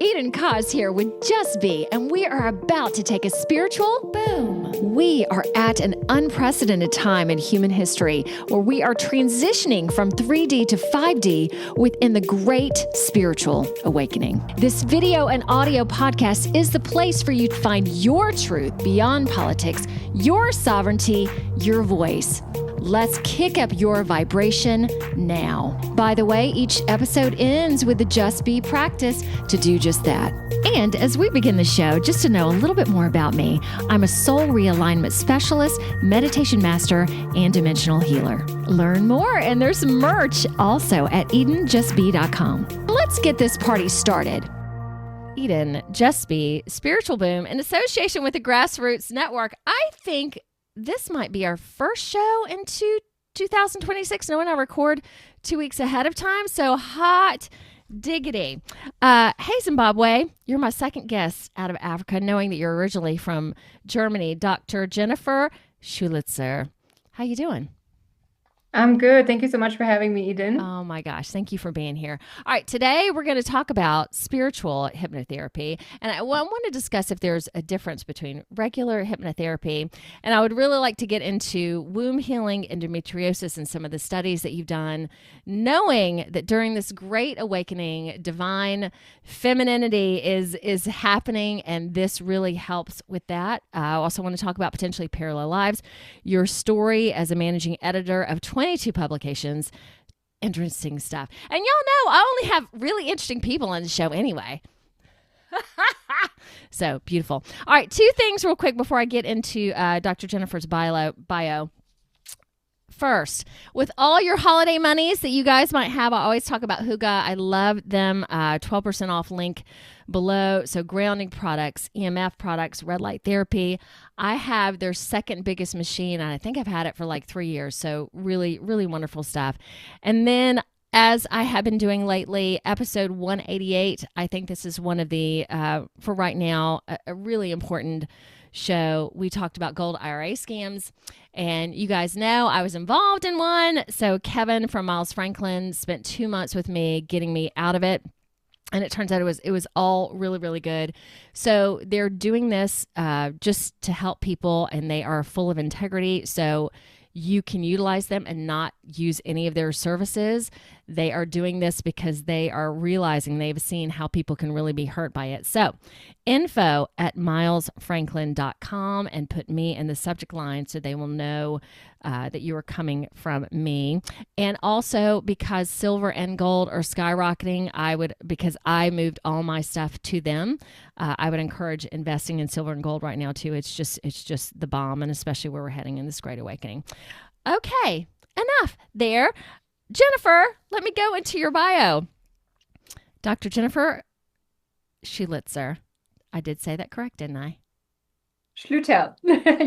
Eden Koz here with Just Be, and we are about to take a spiritual boom. We are at an unprecedented time in human history where we are transitioning from 3D to 5D within the great spiritual awakening. This video and audio podcast is the place for you to find your truth beyond politics, your sovereignty, your voice. Let's kick up your vibration now. By the way, each episode ends with the Just Be practice to do just that. And as we begin the show, just to know a little bit more about me, I'm a soul realignment specialist, meditation master, and dimensional healer. Learn more, and there's merch also at EdenJustBe.com. Let's get this party started. Eden, Just Be, Spiritual Boom, in association with the Grassroots Network. I think this might be our first show in 2026. No, and I record 2 weeks ahead of time, so hot diggity. Hey, Zimbabwe, you're my second guest out of Africa, knowing that you're originally from Germany. Dr. Jennifer Schlueter. How you doing? I'm good. Thank you so much for having me, Eden. Oh my gosh. Thank you for being here. All right. Today we're going to talk about spiritual hypnotherapy. And I want to discuss if there's a difference between regular hypnotherapy. And I would really like to get into womb healing, endometriosis, and some of the studies that you've done, knowing that during this great awakening, divine femininity is happening. And this really helps with that. I also want to talk about potentially parallel lives, your story as a managing editor of 22 publications. Interesting stuff. And y'all know I only have really interesting people on the show anyway. So beautiful. All right, two things real quick before I get into Dr. Jennifer's bio. First, with all your holiday monies that you guys might have, I always talk about Hygge. I love them. 12% off link below. So grounding products, EMF products, red light therapy. I have their second biggest machine, and I think I've had it for like 3 years. So really, really wonderful stuff. And then as I have been doing lately, episode 188, I think this is one of the, for right now, a really important show. We talked about gold IRA scams, and you guys know I was involved in one. So Kevin from Miles Franklin spent 2 months with me getting me out of it. And it turns out it was all really, really good. So they're doing this just to help people, and they are full of integrity. So you can utilize them and not use any of their services. They are doing this because they are realizing they've seen how people can really be hurt by it. So info@milesfranklin.com, and put me in the subject line so they will know that you are coming from me. And also, because silver and gold are skyrocketing, because I moved all my stuff to them, I would encourage investing in silver and gold right now too. It's just the bomb, and especially where we're heading in this great awakening. Okay, enough there. Jennifer, let me go into your bio. Dr. Jennifer Schlueter. I did say that correct, didn't I? Schlueter.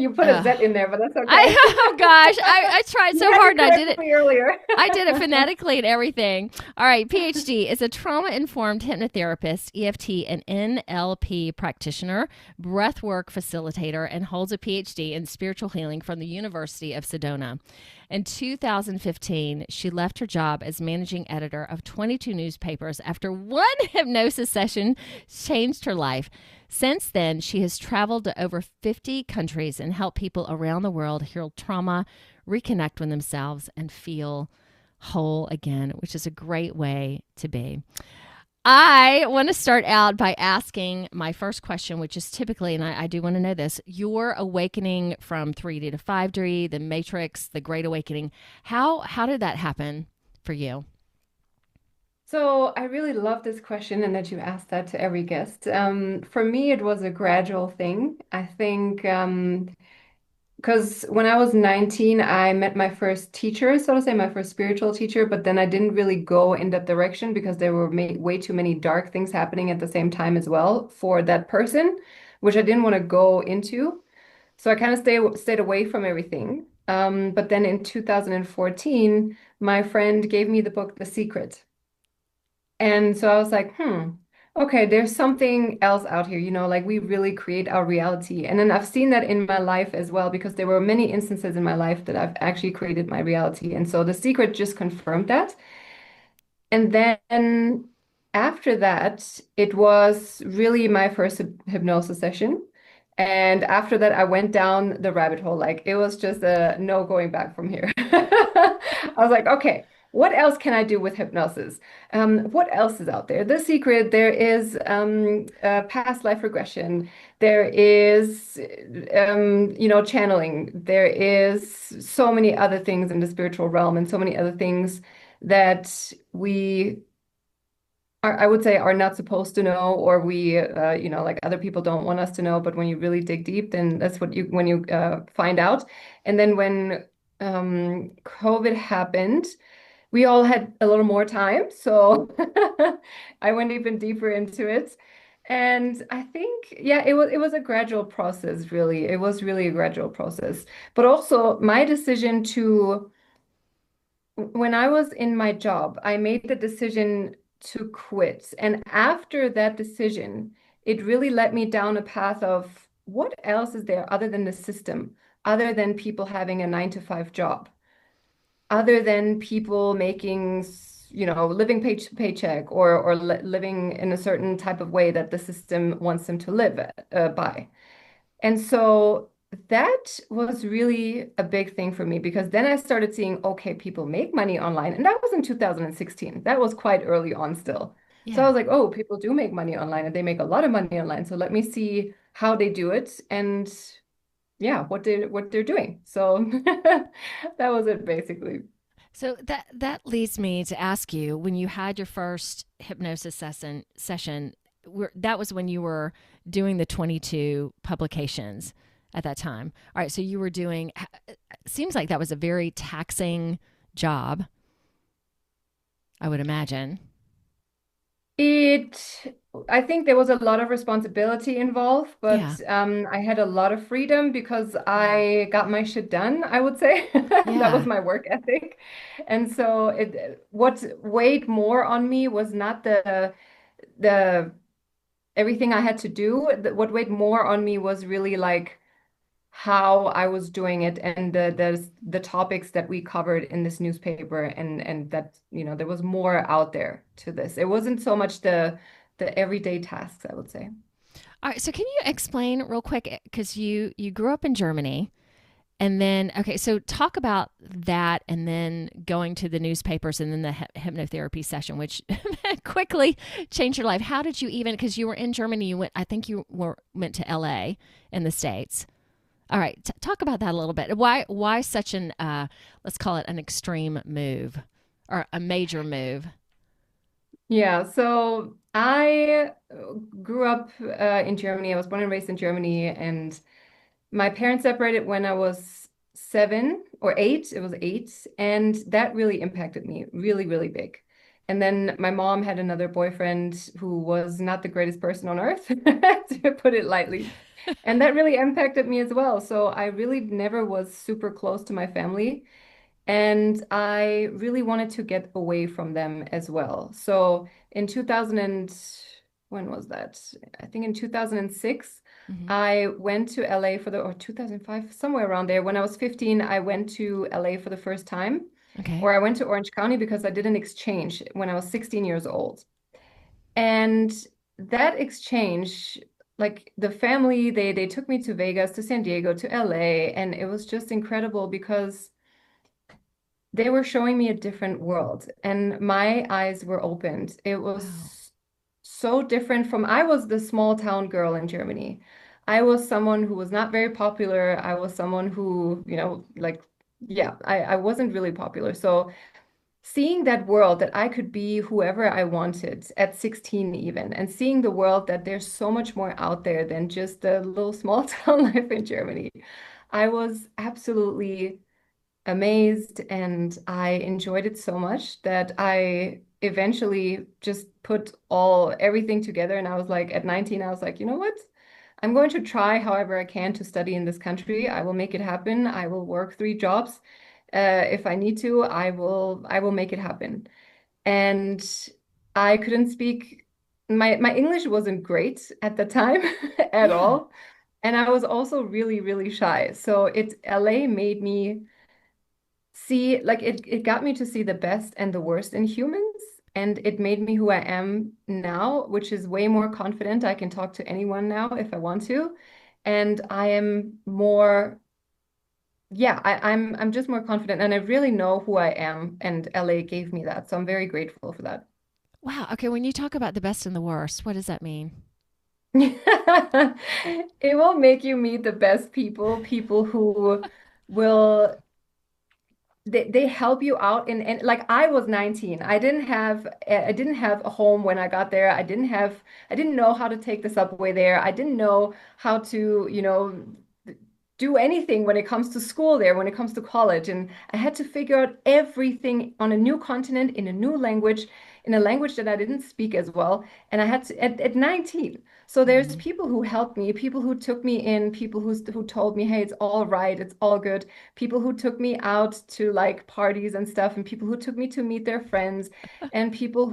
You put a Z in there, but that's okay. Oh gosh, I tried so hard, and I did it earlier. I did it phonetically and everything. All right, PhD is a trauma-informed hypnotherapist, EFT and NLP practitioner, breathwork facilitator, and holds a PhD in spiritual healing from the University of Sedona. In 2015, she left her job as managing editor of 22 newspapers after one hypnosis session changed her life. Since then, she has traveled to over 50 countries and helped people around the world heal trauma, reconnect with themselves, and feel whole again, which is a great way to be. I want to start out by asking my first question, which is typically, and I do want to know this, your awakening from 3D to 5D, the Matrix, the Great Awakening. How did that happen for you? So I really love this question, and that you asked that to every guest. For me, it was a gradual thing. I think because when I was 19, I met my first teacher, so to say, my first spiritual teacher, but then I didn't really go in that direction because there were way too many dark things happening at the same time as well for that person, which I didn't want to go into. So I kind of stayed away from everything. But then in 2014, my friend gave me the book, The Secret. And so I was like, okay, there's something else out here, like we really create our reality. And then I've seen that in my life as well, because there were many instances in my life that I've actually created my reality. And so The Secret just confirmed that. And then after that, it was really my first hypnosis session. And after that, I went down the rabbit hole. Like it was just a no going back from here. I was like, okay, what else can I do with hypnosis? What else is out there? The Secret, there is past life regression, there is channeling, there is so many other things in the spiritual realm, and so many other things that we are, I would say, are not supposed to know, or we, like other people don't want us to know. But when you really dig deep, then that's what when you find out. And then when COVID happened, we all had a little more time, so I went even deeper into it. And I think, yeah, it was a gradual process, really. It was really a gradual process. But also my decision to when I was in my job, I made the decision to quit. And after that decision, it really led me down a path of what else is there other than the system, other than people having a 9 to 5 job, other than people making, living paycheck, or living in a certain type of way that the system wants them to live by. And so that was really a big thing for me, because then I started seeing, okay, people make money online. And that was in 2016. That was quite early on still. So I Yeah. was like, oh, people do make money online, and they make a lot of money online. So let me see how they do it, and yeah, what they're doing. So that was it basically. So that leads me to ask you, when you had your first hypnosis session, that was when you were doing the 22 publications at that time. All right, so you were doing, seems like that was a very taxing job, I would imagine. It, I think there was a lot of responsibility involved, Yeah. but I had a lot of freedom because Yeah. I got my shit done, I would say. That was Yeah. my work ethic. And so what weighed more on me was not the everything I had to do. What weighed more on me was really like how I was doing it, and the topics that we covered in this newspaper, and that there was more out there to this. It wasn't so much the everyday tasks, I would say. All right, so can you explain real quick, because you grew up in Germany, and then okay, so talk about that, and then going to the newspapers, and then the hypnotherapy session, which quickly changed your life. How did you even? Because you were in Germany, you went. I think you went to L.A. in the States. All right, talk about that a little bit. Why such an let's call it an extreme move, or a major move? Yeah, so I grew up in Germany. I was born and raised in Germany, and my parents separated when I was 7 or 8. It was 8, and that really impacted me, really, really big. And then my mom had another boyfriend who was not the greatest person on earth, to put it lightly. And that really impacted me as well. So I really never was super close to my family. And I really wanted to get away from them as well. So in 2000 and when was that? I think in 2006, Hmm. I went to LA or 2005, somewhere around there. When I was 15, I went to LA for the first time, Okay. or I went to Orange County because I did an exchange when I was 16 years old. And that exchange, like the family, they took me to Vegas, to San Diego, to LA, and it was just incredible because they were showing me a different world, and my eyes were opened. It Wow. was so different from, I was the small town girl in Germany. I was someone who was not very popular. I was someone who, like, yeah, I wasn't really popular. So seeing that world, that I could be whoever I wanted at 16 even, and seeing the world that there's so much more out there than just the little small town life in Germany, I was absolutely amazed, and I enjoyed it so much that I eventually just put everything together. And I was like, at 19, I was like, you know what? I'm going to try however I can to study in this country. I will make it happen. I will work 3 jobs. If I need to, I will make it happen. And I couldn't speak. My English wasn't great at the time at Yeah. all. And I was also really, really shy. So LA made me see, like, it got me to see the best and the worst in humans. and it made me who I am now, which is way more confident. I can talk to anyone now if I want to. And I am more, yeah, I'm just more confident and I really know who I am. And LA gave me that. So I'm very grateful for that. Wow. Okay. When you talk about the best and the worst, what does that mean? It will make you meet the best people, people who will they help you out and like I was 19. I didn't have a home when I got there. I didn't know how to take the subway there. I didn't know how to, do anything when it comes to school there, when it comes to college. And I had to figure out everything on a new continent, in a new language, in a language that I didn't speak as well. And I had to at 19. So there's Mhm. people who helped me, people who took me in, people who told me, hey, it's all right, it's all good. People who took me out to like parties and stuff, and people who took me to meet their friends, and people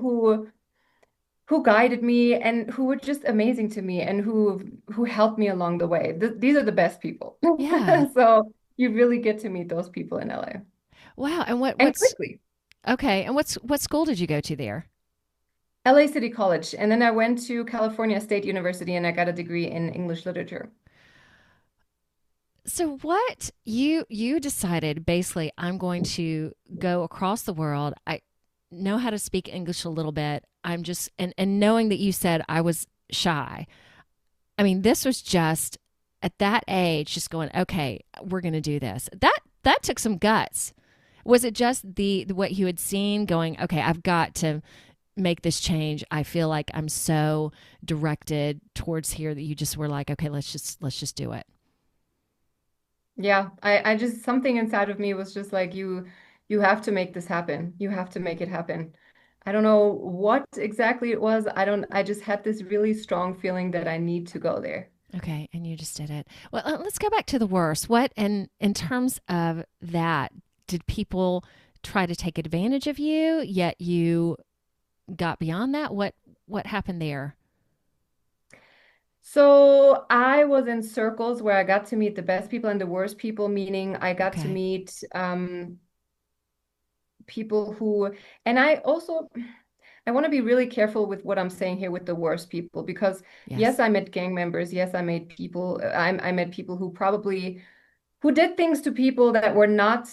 who guided me and who were just amazing to me and who helped me along the way. These are the best people. Yeah. So you really get to meet those people in LA Wow. And and what's quickly. okay? And what school did you go to there? LA City College. And then I went to California State University and I got a degree in English literature. So what you decided basically I'm going to go across the world. I know how to speak English a little bit. I'm just and knowing that you said I was shy. I mean, this was just at that age just going, okay, we're going to do this. That took some guts. Was it just the what you had seen going, okay, I've got to make this change. I feel like I'm so directed towards here that you just were like, okay, let's just do it. Yeah, I just something inside of me was just like you have to make this happen. You have to make it happen. I don't know what exactly it was. I just had this really strong feeling that I need to go there. Okay, and you just did it. Well, let's go back to the worst. What and in terms of that, did people try to take advantage of you, yet you got beyond that? What happened there? So I was in circles where I got to meet the best people and the worst people, meaning I got to Okay. meet people who, and I also, I want to be really careful with what I'm saying here with the worst people, because yes, Yes. I met gang members. Yes, I met people who probably, who did things to people that were not,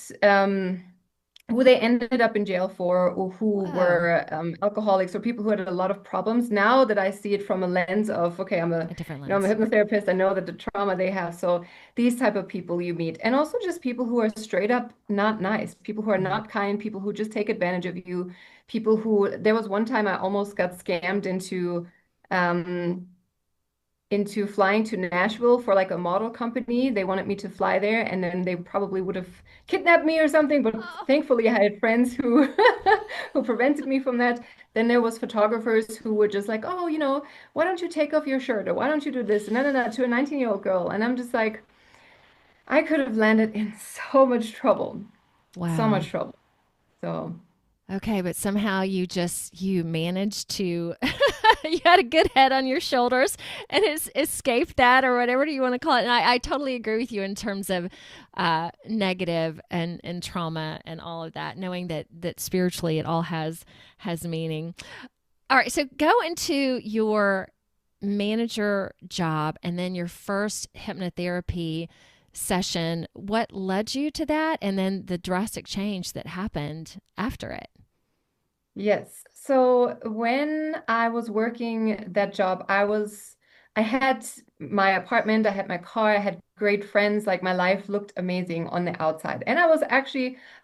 who they ended up in jail for, or who Whoa. were alcoholics or people who had a lot of problems. Now that I see it from a lens of, okay, A different I'm a lens. hypnotherapist. I know that the trauma they have. So these type of people you meet, and also just people who are straight up not nice, people who are Hmm. not kind, people who just take advantage of you, people who, there was one time I almost got scammed um, into flying to Nashville for like a model company. They wanted me to fly there and then they probably would have kidnapped me or something, but Oh. thankfully I had friends who who prevented me from that. Then there was photographers who were just like, "Oh, why don't you take off your shirt or why don't you do this?" And no, to a 19-year-old girl. And I'm just like, I could have landed in so much trouble. So Wow. much trouble. So, Okay, but somehow you managed to you had a good head on your shoulders and escaped that or whatever do you want to call it. And I totally agree with you in terms of negative and trauma and all of that, knowing that spiritually it all has meaning. All right, so go into your manager job and then your first hypnotherapy session. What led you to that, and then the drastic change that happened after it? yes. So when I was working that job, I had my apartment, I had my car, I had great friends, like my life looked amazing on the outside. And I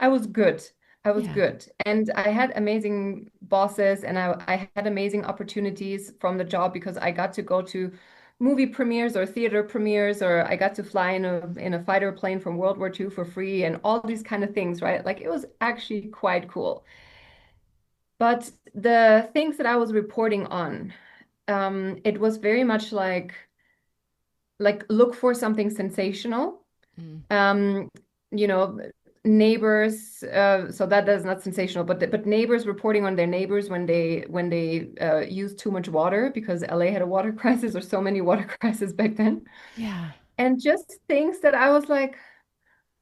was good. I was Yeah. good. And I had amazing bosses and I had amazing opportunities from the job because I got to go to movie premieres or theater premieres, or I got to fly in a fighter plane from World War II for free and all these kind of things, right? Like it was actually quite cool. But the things that I was reporting on, it was very much like look for something sensational. Mm. Um, you know, neighbors. So that is not sensational, but neighbors reporting on their neighbors when they use too much water because LA had a water crisis or so many water crises back then, Yeah. and just things that I was like,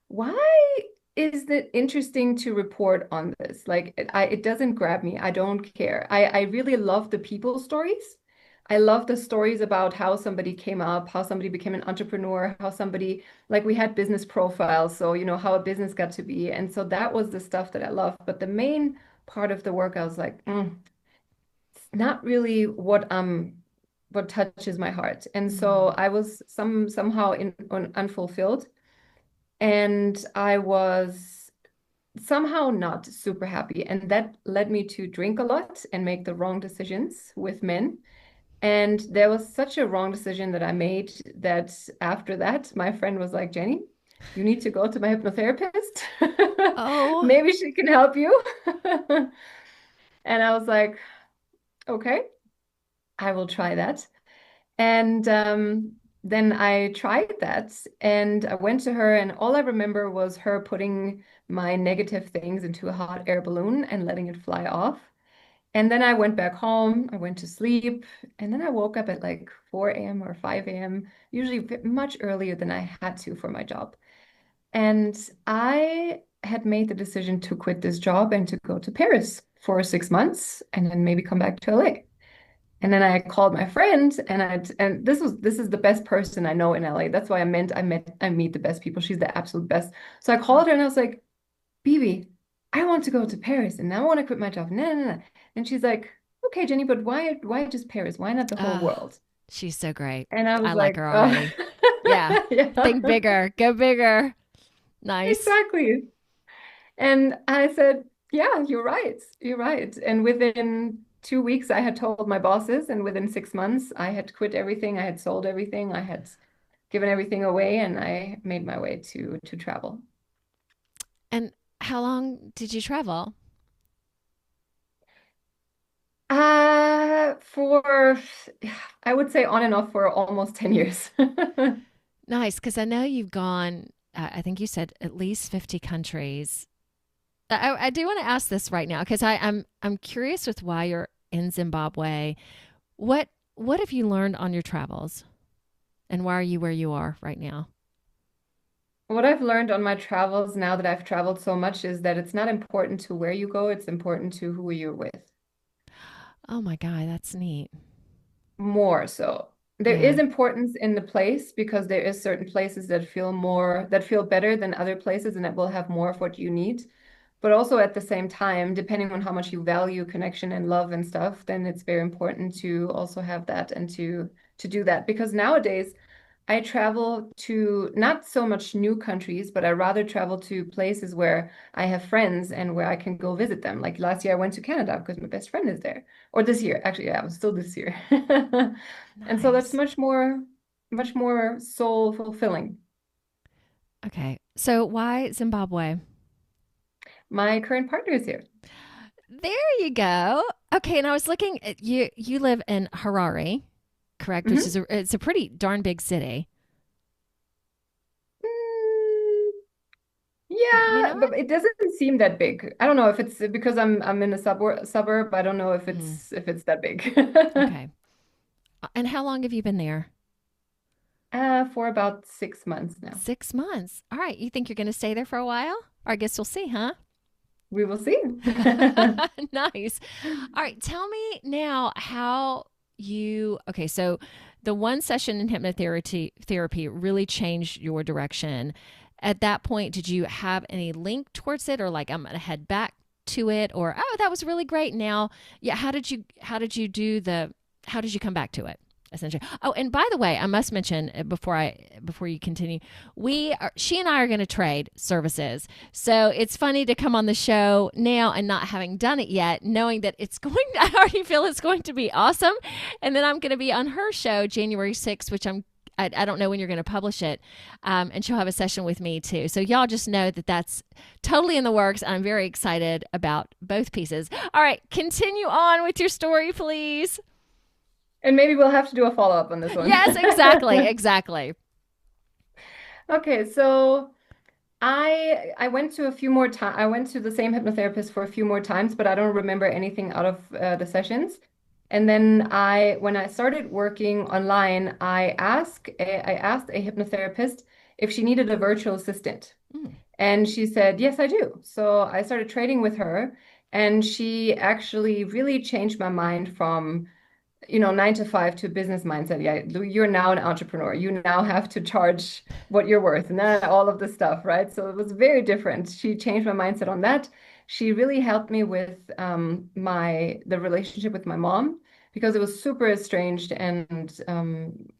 why? is it interesting to report on this? Like it doesn't grab me. I don't care. I really love the people stories. I love the stories about how somebody came up, how somebody became an entrepreneur, how somebody, like we had business profiles, so how a business got to be. And so that was the stuff that I loved. But the main part of the work, I was like, it's not really what touches my heart. And so Mm. I was somehow unfulfilled, and I was somehow not super happy. And that led me to drink a lot and make the wrong decisions with men. And there was such a wrong decision that I made that after that, my friend was like, Jenny, you need to go to my hypnotherapist. Oh, Maybe she can help you. And I was like, okay, I will try that. And then I tried that and I went to her, and all I remember was her putting my negative things into a hot air balloon and letting it fly off. And then I went back home, I went to sleep, and then I woke up at like 4 a.m. or 5 a.m., usually much earlier than I had to for my job. And I had made the decision to quit this job and to go to Paris for 6 months and then maybe come back to LA. And then I called my friend, and this is the best person I know in LA. That's why I meet the best people. She's the absolute best. So I called her and I was like, Bibi, I want to go to Paris and I want to quit my job. No, no, no. And she's like, okay, Jenny, but why just Paris? Why not the whole oh, world? she's so great. And I I was like like, her oh, already. Yeah. yeah, Think bigger, go bigger. Nice. exactly. And I said, yeah, you're right. You're right. And within 2 weeks, I had told my bosses, and within 6 months, I had quit everything. I had sold everything. I had given everything away, and I made my way to travel. And how long did you travel? For I would say on and off for almost 10 years. Nice, because I know you've gone, I think you said at least 50 countries. I do want to ask this right now because I'm curious with why you're in Zimbabwe. What what have you learned on your travels? And why are you where you are right now? What I've learned on my travels now that I've traveled so much is that it's not important to where you go, it's important to who you're with. Oh my God, that's neat. More so. There Yeah, is importance in the place because there is certain places that feel better than other places and that will have more of what you need. But also at the same time, depending on how much you value connection and love and stuff, then it's very important to also have that and to do that. Because nowadays I travel to not so much new countries, but I rather travel to places where I have friends and where I can go visit them. Like last year, I went to Canada because my best friend is there. Or this year, actually, yeah, it was still this year. And so that's nice. much more soul fulfilling. Okay, so why Zimbabwe? My current partner is here. There you go. Okay, and I was looking at you. You live in Harare, correct? Which is Mhm. it's a pretty darn big city. Mm, Maybe yeah, not. but it doesn't seem that big. I don't know if it's because I'm in a suburb. I don't know Mm, if it's that big. okay. And how long have you been there? For about 6 months now. 6 months. All right. You think you're going to stay there for a while? Or I guess we'll see, huh? We will see. Nice. All right. Tell me now how you, okay, so the one session in hypnotherapy really changed your direction. At that point, did you have any link towards it or like, I'm going to head back to it or, oh, that was really great. Now, yeah, how did you do the, how did you come back to it? Essentially. Oh, and by the way, I must mention before you continue, she and I are going to trade services. So it's funny to come on the show now and not having done it yet, knowing that it's going. I already feel it's going to be awesome, and then I'm going to be on her show January 6th, which I don't know when you're going to publish it, and she'll have a session with me too. So y'all just know that that's totally in the works. I'm very excited about both pieces. All right, continue on with your story, please. And maybe we'll have to do a follow-up on this one. Yes, exactly, exactly. Okay, so I went to a few more times. I went to the same hypnotherapist for a few more times, but I don't remember anything out of the sessions. And then when I started working online, I asked a hypnotherapist if she needed a virtual assistant. Mm. And she said, yes, I do. So I started trading with her, and she actually really changed my mind from 9 to 5 to business mindset. Yeah, you're now an entrepreneur. You now have to charge what you're worth and then all of the stuff, right? So it was very different. She changed my mindset on that. She really helped me with the relationship with my mom because it was super estranged, and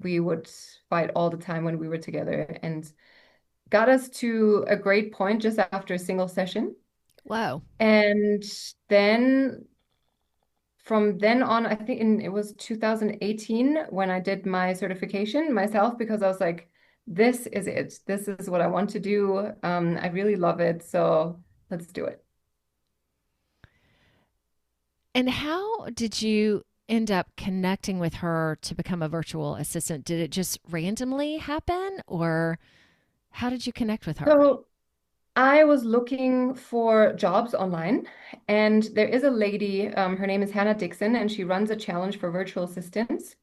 we would fight all the time when we were together, and got us to a great point just after a single session. Whoa. And then from then on, I think it was 2018 when I did my certification myself, because I was like, this is it. This is what I want to do. I really love it. So let's do it. And how did you end up connecting with her to become a virtual assistant? Did it just randomly happen, or how did you connect with her? So I was looking for jobs online, and there is a lady, her name is Hannah Dixon, and she runs a challenge for virtual assistants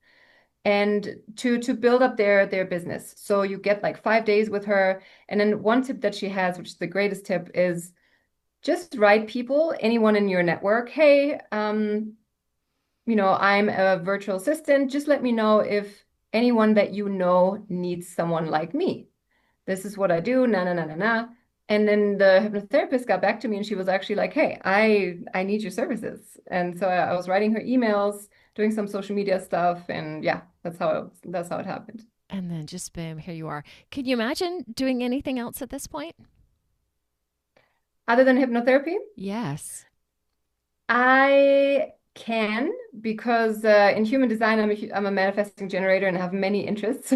and to build up their business. So you get like 5 days with her. And then one tip that she has, which is the greatest tip, is just write people, anyone in your network, hey, I'm a virtual assistant. Just let me know if anyone that you know needs someone like me. This is what I do, na na na na na. And then the hypnotherapist got back to me, and she was actually like, hey, I need your services. And so I was writing her emails, doing some social media stuff, and yeah, that's how it happened. And then just boom, here you are. Can you imagine doing anything else at this point? Other than hypnotherapy, Yes. I can, because in human design, I'm a manifesting generator and have many interests.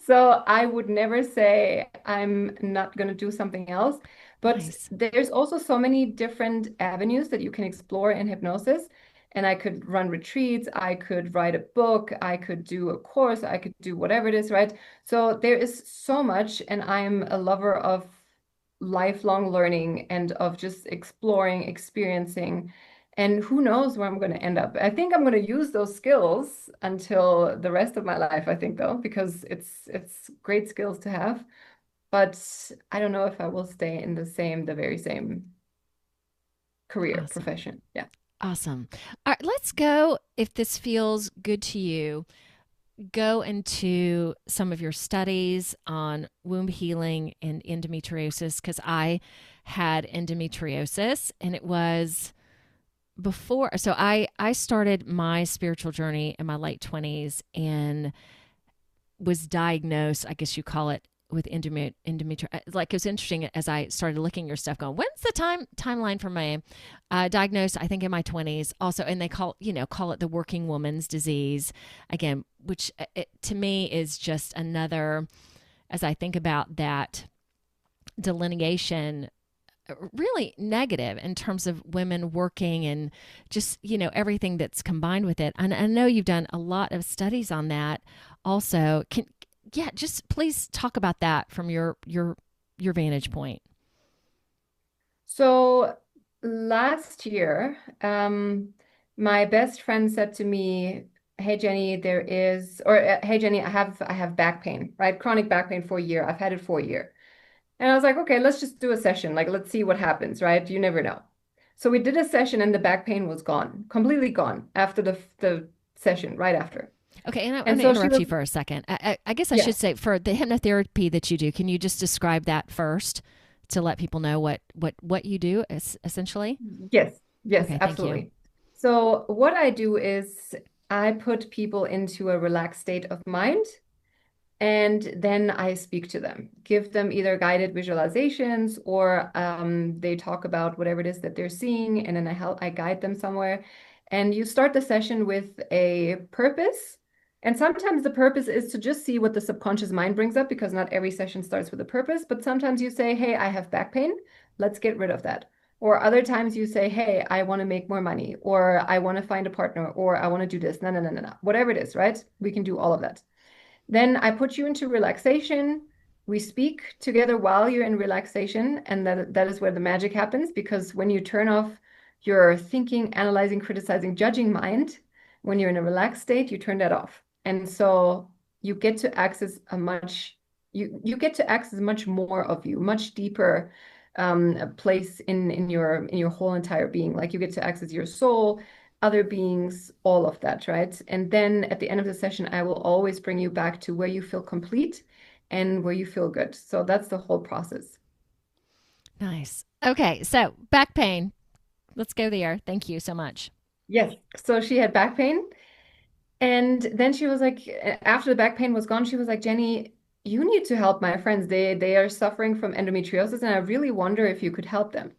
So I would never say I'm not going to do something else. But Nice. there's also so many different avenues that you can explore in hypnosis. And I could run retreats, I could write a book, I could do a course, I could do whatever it is, right? So there is so much, and I'm a lover of lifelong learning and of just exploring, experiencing, and who knows where I'm going to end up. I think I'm going to use those skills until the rest of my life, I think, though, because it's great skills to have. But I don't know if I will stay in the very same career, Awesome. profession. Yeah. Awesome. All right, let's go. If this feels good to you, go into some of your studies on womb healing and endometriosis, because I had endometriosis, and it was before. So I started my spiritual journey in my late 20s and was diagnosed, I guess you call it, with endometriosis. Like, it was interesting as I started looking at your stuff, going, when's the timeline for my diagnosed? I think in my 20s also. And they call it the working woman's disease again, which to me is just another, as I think about that delineation, really negative in terms of women working and just everything that's combined with it. And I know you've done a lot of studies on that also. Yeah, just please talk about that from your vantage point. So last year, my best friend said to me, "Hey Jenny, hey Jenny, I have back pain, right? Chronic back pain for a year. I've had it for a year." And I was like, "Okay, let's just do a session. Like, let's see what happens, right? You never know." So we did a session, and the back pain was gone, completely gone after the session, right after. Okay, and I And want to so she interrupt was, you for a second. I guess I yeah, should say, for the hypnotherapy that you do, can you just describe that first to let people know what you do essentially? yes, yes, Okay, thank you. absolutely. So what I do is I put people into a relaxed state of mind. And then I speak to them, give them either guided visualizations, or they talk about whatever it is that they're seeing, and then I guide them somewhere. And you start the session with a purpose. And sometimes the purpose is to just see what the subconscious mind brings up, because not every session starts with a purpose. But sometimes you say, hey, I have back pain. Let's get rid of that. Or other times you say, hey, I want to make more money, or I want to find a partner, or I want to do this. No, no, no, no, no. Whatever it is, right? We can do all of that. Then I put you into relaxation. We speak together while you're in relaxation, and that is where the magic happens, because when you turn off your thinking, analyzing, criticizing, judging mind, when you're in a relaxed state, you turn that off. And so you get to access a much you get to access much more of you, much deeper place in your whole entire being. Like you get to access your soul, other beings, all of that, right? And then at the end of the session, I will always bring you back to where you feel complete and where you feel good. So that's the whole process. Nice. Okay, so back pain. Let's go there. Thank you so much. Yes. So she had back pain. And then she was like, after the back pain was gone, she was like, Jenny, you need to help my friends. They are suffering from endometriosis, and I really wonder if you could help them.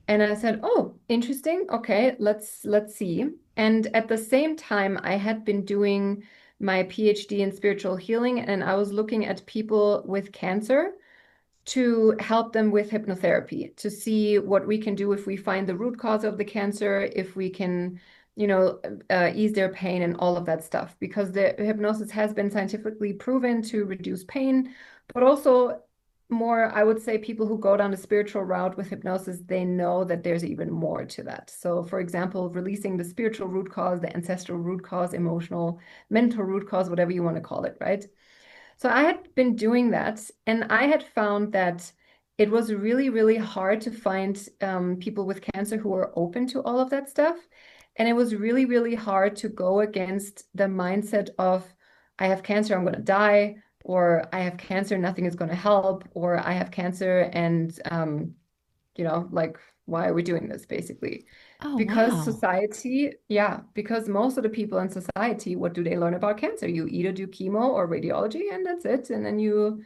And I said, oh, interesting. Okay, let's see. And at the same time, I had been doing my PhD in spiritual healing, and I was looking at people with cancer to help them with hypnotherapy to see what we can do if we find the root cause of the cancer, if we can, ease their pain and all of that stuff. Because the hypnosis has been scientifically proven to reduce pain, but also more, I would say, people who go down the spiritual route with hypnosis, they know that there's even more to that. So, for example, releasing the spiritual root cause, the ancestral root cause, emotional, mental root cause, whatever you want to call it, right? So I had been doing that, and I had found that it was really, really hard to find people with cancer who were open to all of that stuff. And it was really, really hard to go against the mindset of, I have cancer, I'm going to die, or I have cancer, nothing is going to help, or I have cancer, and, like, why are we doing this, basically? Oh, Because wow. society, yeah, because most of the people in society, what do they learn about cancer? You either do chemo or radiology, and that's it. And then you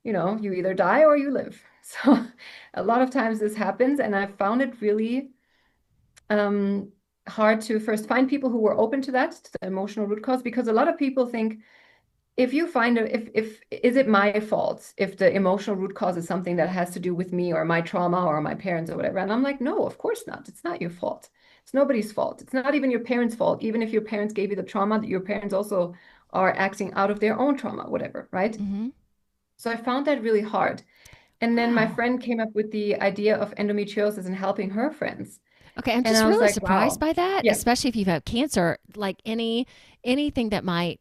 either die or you live. So a lot of times this happens, and I found it really um, hard to first find people who were open to that, to the emotional root cause, because a lot of people think if you find if is it my fault if the emotional root cause is something that has to do with me or my trauma or my parents or whatever, and I'm like, no, of course not. It's not your fault. It's nobody's fault. It's not even your parents' fault. Even if your parents gave you the trauma, your parents also are acting out of their own trauma, whatever, right? Mm-hmm. So I found that really hard. And then my Wow. friend came up with the idea of endometriosis and helping her friends, Okay, I'm and just I was really like, surprised wow. by that, Yeah. especially if you've had cancer, like anything that might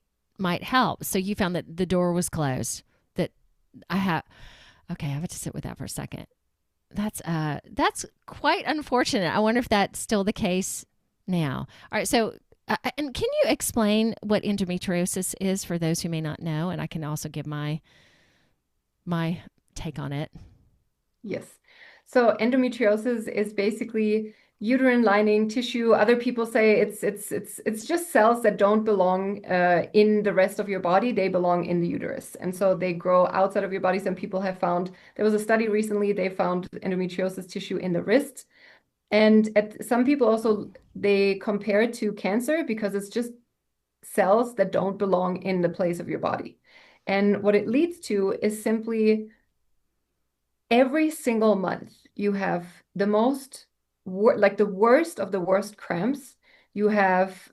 help. So you found that the door was closed. That I have okay, I have to sit with that for a second. That's quite unfortunate. I wonder if that's still the case now. All right, so and can you explain what endometriosis is for those who may not know, and I can also give my take on it. Yes. So endometriosis is basically uterine lining tissue. Other people say it's just cells that don't belong in the rest of your body. They belong in the uterus, and so they grow outside of your body. Some people have found there was a study recently. They found endometriosis tissue in the wrist, and some people also they compare it to cancer because it's just cells that don't belong in the place of your body. And what it leads to is simply every single month you have the most like the worst of the worst cramps. You have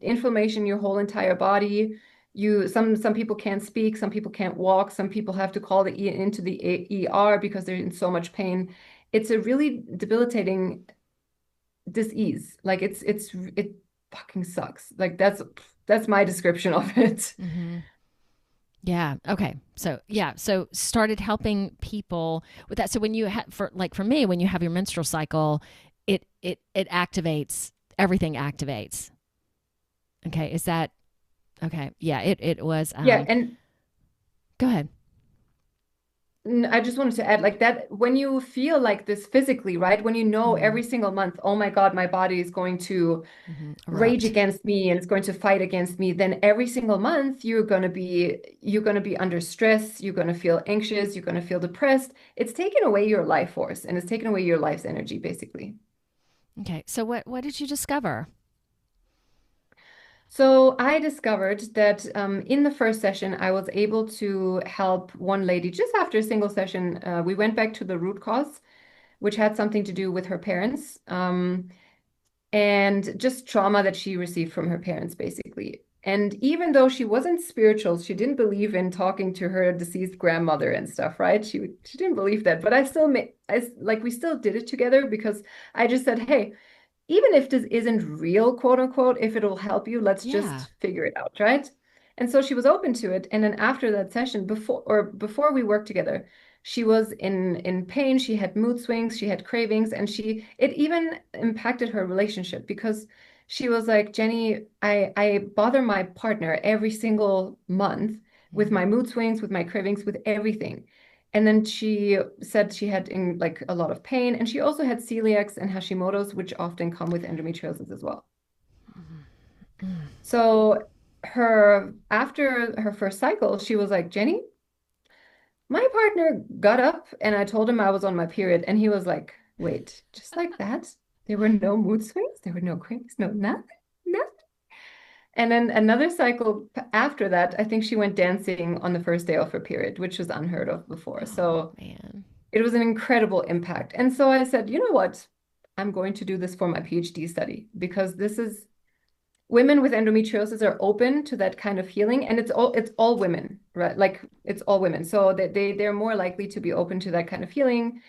inflammation in your whole entire body. Some people can't speak, some people can't walk, some people have to call into the ER because they're in so much pain. It's a really debilitating disease. Like it fucking sucks. Like that's my description of it. Mm-hmm. Yeah. Okay. So yeah. So started helping people with that. So when you have for me, when you have your menstrual cycle, it activates everything activates. Okay. Is that okay? Yeah. It was. Yeah, and Go ahead. I just wanted to add like that when you feel like this physically, right? When you know Mm-hmm. every single month, oh my God, my body is going to Mm-hmm. rage Erupt. against me and it's going to fight against me, then every single month you're going to be under stress, you're going to feel anxious, you're going to feel depressed. It's taken away your life force and it's taken away your life's energy, basically. Okay. So what did you discover? So I discovered that in the first session, I was able to help one lady just after a single session. We went back to the root cause, which had something to do with her parents. And just trauma that she received from her parents, basically. And even though she wasn't spiritual, she didn't believe in talking to her deceased grandmother and stuff, right? She didn't believe that, but I still made like we still did it together because I just said, hey, even if this isn't real, quote unquote, if it'll help you, let's Yeah. just figure it out, right? And so she was open to it. And then after that session, before we worked together, she was in pain. She had mood swings, she had cravings, and it even impacted her relationship because she was like, Jenny, I bother my partner every single month with my mood swings, with my cravings, with everything. And then she said she had like a lot of pain, and she also had celiacs and Hashimoto's, which often come with endometriosis as well. So after her first cycle, she was like, Jenny, my partner got up and I told him I was on my period, and he was like, wait, just like that? There were no mood swings, there were no cravings, no nothing, nothing. And then another cycle after that, I think she went dancing on the first day of her period, which was unheard of before. Oh, So man. it was an incredible impact. And so I said, you know what? I'm going to do this for my PhD study because this is women with endometriosis are open to that kind of healing, and it's all women, right? Like it's all women. So they're more likely to be open to that kind of healing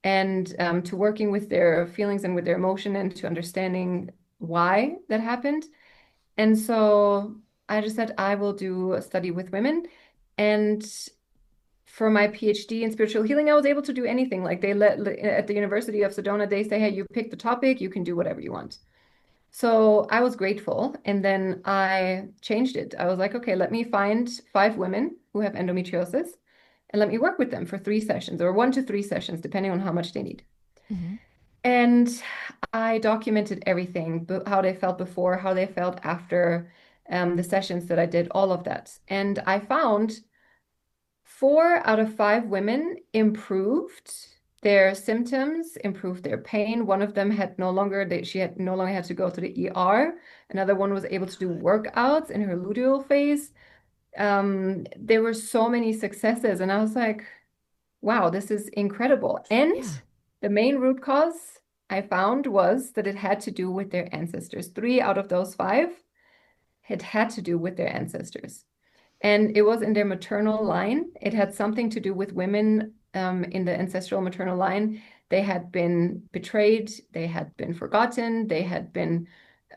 and to working with their feelings and with their emotion and to understanding why that happened. And so I just said I will do a study with women. And for my PhD in spiritual healing, I was able to do anything. Like they let at the University of Sedona, they say, hey, you pick the topic, you can do whatever you want. So I was grateful. And then I changed it. I was like, okay, let me find 5 women who have endometriosis and let me work with them for 3 sessions or 1 to 3 sessions, depending on how much they need. Mm-hmm. And I documented everything, how they felt before, how they felt after the sessions that I did, all of that. And I found 4 out of 5 women improved their symptoms, improved their pain. One of them she had no longer had to go to the ER. Another one was able to do workouts in her luteal phase. There were so many successes, and I was like, wow, this is incredible. And Yeah. the main root cause I found was that it had to do with their ancestors. 3 out of those 5 had to do with their ancestors. And it was in their maternal line. It had something to do with women in the ancestral maternal line. They had been betrayed, they had been forgotten, they had been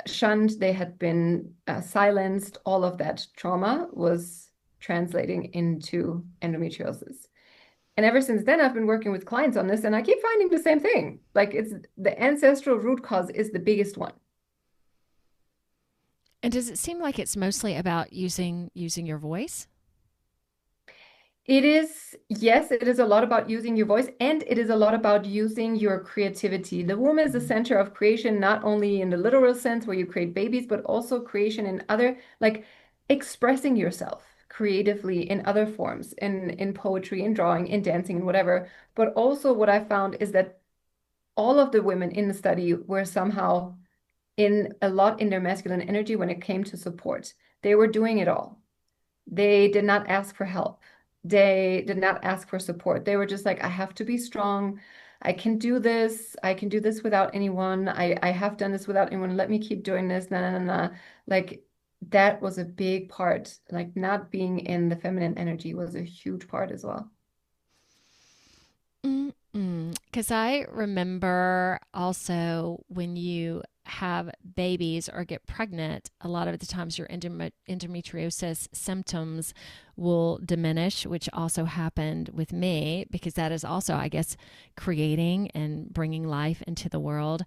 shunned, they had been silenced. All of that trauma was translating into endometriosis. And ever since then, I've been working with clients on this, and I keep finding the same thing. Like it's the ancestral root cause is the biggest one. And does it seem like it's mostly about using your voice? It is, yes, it is a lot about using your voice, and it is a lot about using your creativity. The womb is the Mm-hmm. center of creation, not only in the literal sense where you create babies, but also creation in other, like expressing yourself creatively in other forms, in poetry, in drawing, in dancing, and whatever. But also what I found is that all of the women in the study were somehow in a lot in their masculine energy when it came to support. They were doing it all. They did not ask for help. They did not ask for support. They were just like, I have to be strong. I can do this. I can do this without anyone. I have done this without anyone. Let me keep doing this. Nah, nah, nah, nah. Like that was a big part. Like not being in the feminine energy was a huge part as well. Because I remember also when you have babies or get pregnant, a lot of the times your endometriosis symptoms will diminish, which also happened with me because that is also, I guess, creating and bringing life into the world.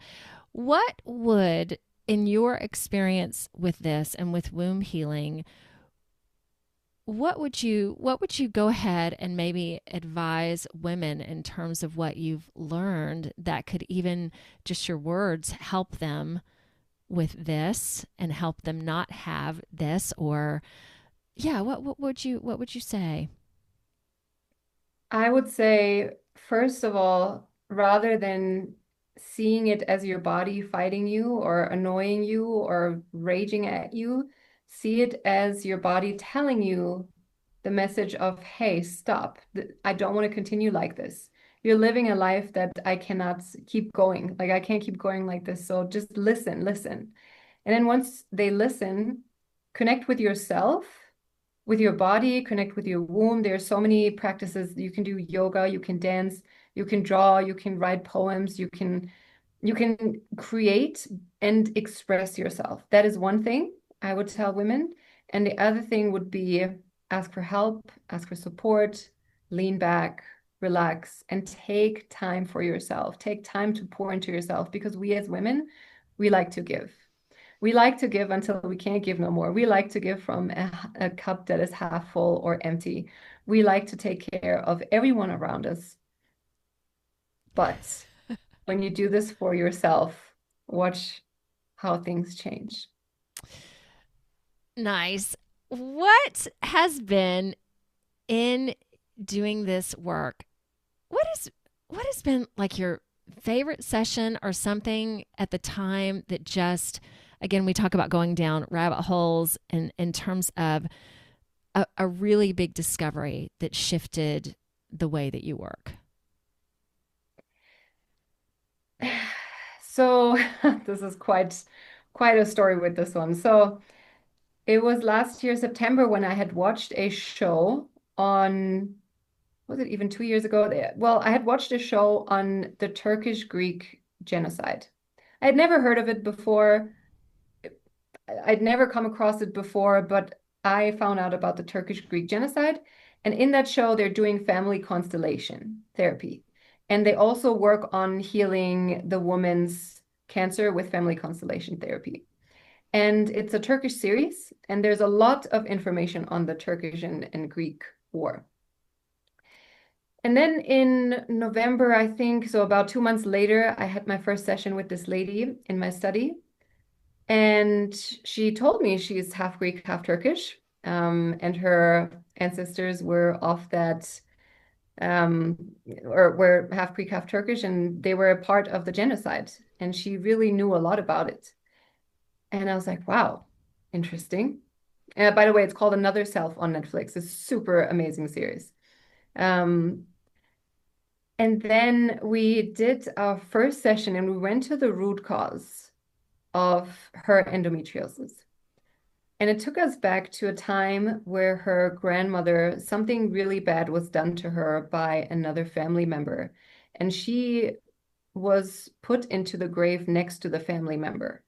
What would, in your experience with this and with womb healing, what would you go ahead and maybe advise women in terms of what you've learned that could even just your words help them with this and help them not have this? Or yeah, what would you say? I would say, first of all, rather than seeing it as your body fighting you or annoying you or raging at you, see it as your body telling you the message of, hey, stop. I don't want to continue like this. You're living a life that I cannot keep going. Like I can't keep going like this. So just listen, listen. And then once they listen, connect with yourself, with your body, connect with your womb. There are so many practices. You can do yoga, you can dance, you can draw, you can write poems, you can create and express yourself. That is one thing I would tell women. And the other thing would be ask for help, ask for support, lean back, relax, and take time for yourself. Take time to pour into yourself, because we as women, we like to give. We like to give until we can't give no more. We like to give from a cup that is half full or empty. We like to take care of everyone around us. But when you do this for yourself, watch how things change. Nice. What has been in doing this work? What has been like your favorite session or something at the time that just, again, we talk about going down rabbit holes in terms of a really big discovery that shifted the way that you work? So this is quite a story with this one. So it was last year, September, when I had watched a show on, was it even 2 years ago? Well, I had watched a show on the Turkish-Greek genocide. I had never heard of it before. I'd never come across it before, but I found out about the Turkish-Greek genocide. And in that show, they're doing family constellation therapy. And they also work on healing the woman's cancer with family constellation therapy. And it's a Turkish series, and there's a lot of information on the Turkish and Greek war. And then in November, I think, so about 2 months later, I had my first session with this lady in my study. And she told me she's half Greek, half Turkish, and her ancestors were off that, or were half Greek, half Turkish, and they were a part of the genocide. And she really knew a lot about it. And I was like, wow, interesting. By the way, it's called Another Self on Netflix. It's a super amazing series. And then we did our first session, and we went to the root cause of her endometriosis. And it took us back to a time where her grandmother, something really bad was done to her by another family member. And she was put into the grave next to the family member.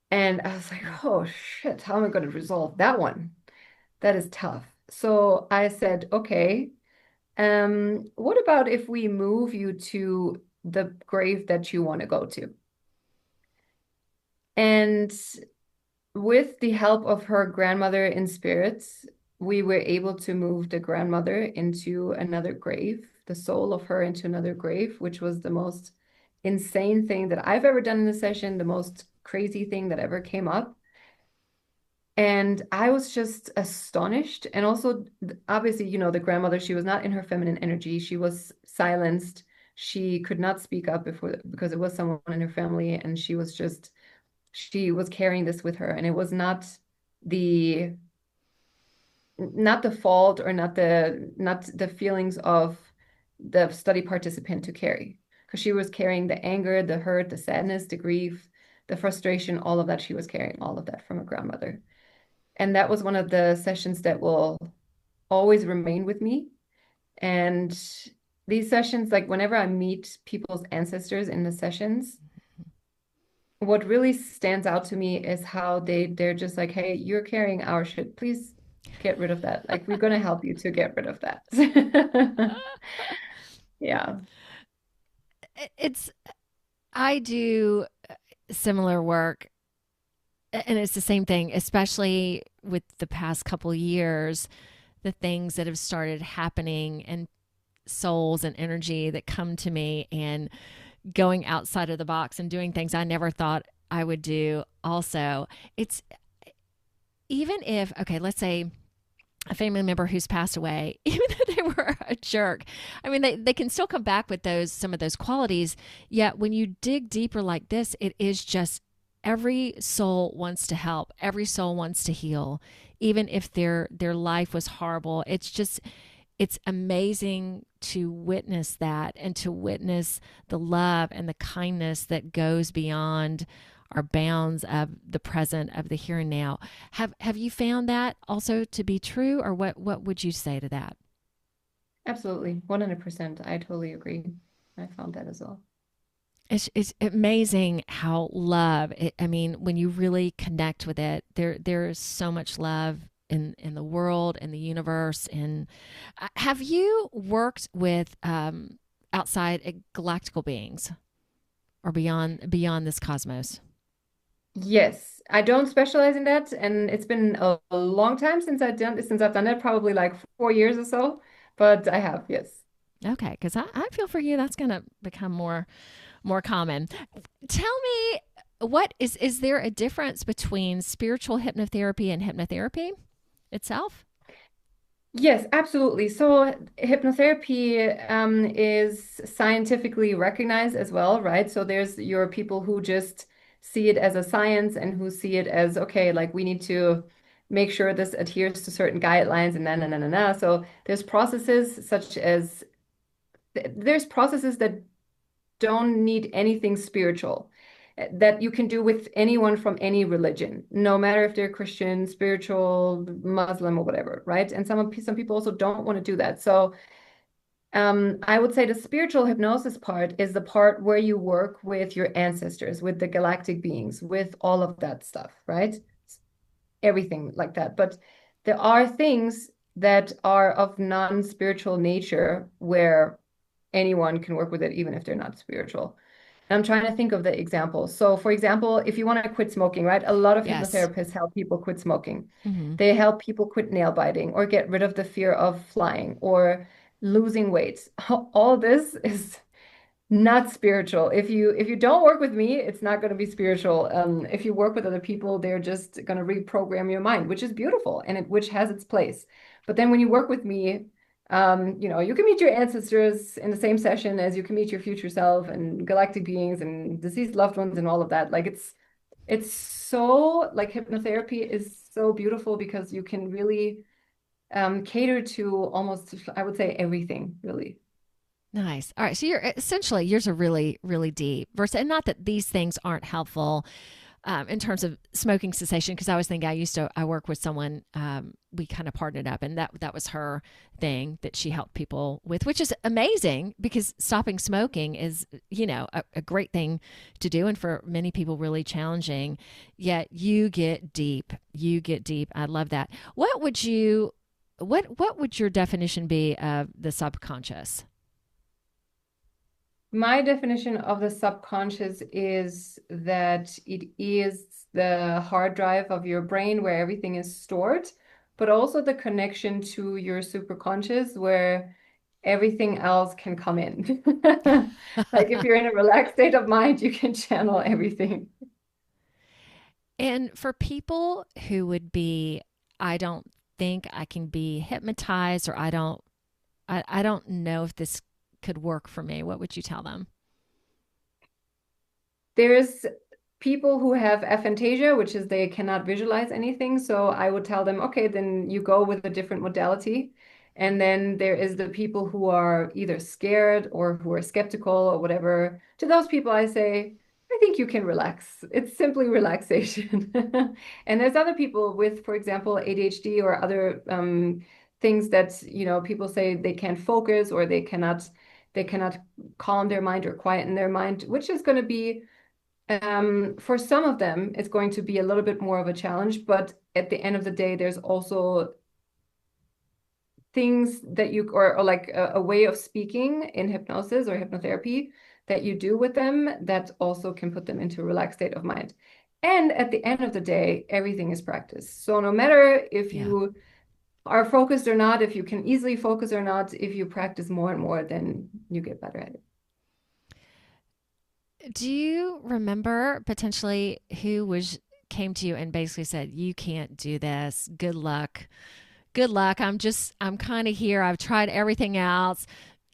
And I was like, oh shit, how am I going to resolve that one? That is tough. So I said, okay, what about if we move you to the grave that you want to go to? And with the help of her grandmother in spirits, we were able to move the grandmother into another grave, the soul of her into another grave, which was the most insane thing that I've ever done in a session, the most crazy thing that ever came up. And I was just astonished. And also, obviously, the grandmother, she was not in her feminine energy. She was silenced. She could not speak up because it was someone in her family. And she was carrying this with her. And it was not the fault or not the feelings of the study participant to carry. Because she was carrying the anger, the hurt, the sadness, the grief, the frustration, all of that. She was carrying all of that from her grandmother. And that was one of the sessions that will always remain with me. And these sessions, like whenever I meet people's ancestors in the sessions, what really stands out to me is how they're just like, hey, you're carrying our shit. Please get rid of that. Like, we're going to help you to get rid of that. Yeah. I do similar work, and it's the same thing, especially with the past couple years, the things that have started happening and souls and energy that come to me and going outside of the box and doing things I never thought I would do. Also, it's even if, okay, let's say a family member who's passed away, even though they were a jerk, I mean, they can still come back with some of those qualities. Yet when you dig deeper like this, it is just every soul wants to help. Every soul wants to heal, even if their life was horrible. It's amazing to witness that and to witness the love and the kindness that goes beyond our bounds of the present, of the here and now. Have you found that also to be true, or what would you say to that? Absolutely. 100%. I totally agree. I found that as well. It's amazing how love, I mean, when you really connect with it, there's so much love in the world and the universe. And have you worked with outside galactical beings or beyond this cosmos? Yes, I don't specialize in that, and it's been a long time since I've done it, probably like 4 years or so, but I have, yes. Okay, because I feel for you that's going to become more common. Tell me, what is there a difference between spiritual hypnotherapy and hypnotherapy itself? Yes, absolutely. So hypnotherapy is scientifically recognized as well, right? So there's your people who just see it as a science and who see it as, okay, like we need to make sure this adheres to certain guidelines and then na. So there's processes such as there's processes that don't need anything spiritual that you can do with anyone from any religion, no matter if they're Christian, spiritual, Muslim, or whatever, right? And some people also don't want to do that. So I would say the spiritual hypnosis part is the part where you work with your ancestors, with the galactic beings, with all of that stuff, right? Everything like that. But there are things that are of non-spiritual nature where anyone can work with it, even if they're not spiritual. And I'm trying to think of the examples. So, for example, if you want to quit smoking, right? A lot of Yes. hypnotherapists help people quit smoking. Mm-hmm. They help people quit nail biting or get rid of the fear of flying or losing weight. All this is not spiritual. If you don't work with me, it's not going to be spiritual. If you work with other people, they're just going to reprogram your mind, which is beautiful and which has its place. But then when you work with me, you can meet your ancestors in the same session as you can meet your future self and galactic beings and deceased loved ones and all of that. Like it's so like hypnotherapy is so beautiful because you can really cater to almost, I would say, everything, really. Nice. All right. So you're essentially yours are really, really deep. Versus, and not that these things aren't helpful in terms of smoking cessation, because I was thinking I work with someone. We kind of partnered up, and that was her thing that she helped people with, which is amazing because stopping smoking is a great thing to do, and for many people really challenging. Yet you get deep. You get deep. I love that. What would your definition be of the subconscious? My definition of the subconscious is that it is the hard drive of your brain where everything is stored, but also the connection to your superconscious where everything else can come in. Like if you're in a relaxed state of mind, you can channel everything. And for people who would be, I don't think I can be hypnotized, or I don't know if this could work for me, what would you tell them? There's people who have aphantasia, which is they cannot visualize anything. So I would tell them, okay, then you go with a different modality. And then there is the people who are either scared or who are skeptical or whatever. To those people, I say, I think you can relax. It's simply relaxation. And there's other people with, for example, ADHD or other things that, people say they can't focus or they cannot calm their mind or quieten their mind, which is going to be for some of them, it's going to be a little bit more of a challenge, but at the end of the day, there's also things that or like a way of speaking in hypnosis or hypnotherapy that you do with them that also can put them into a relaxed state of mind. And at the end of the day, everything is practice. So no matter if Yeah. you are focused or not, if you can easily focus or not, if you practice more and more, then you get better at it. Do you remember potentially who was came to you and basically said, "You can't do this. Good luck. Good luck. I'm kind of here. I've tried everything else.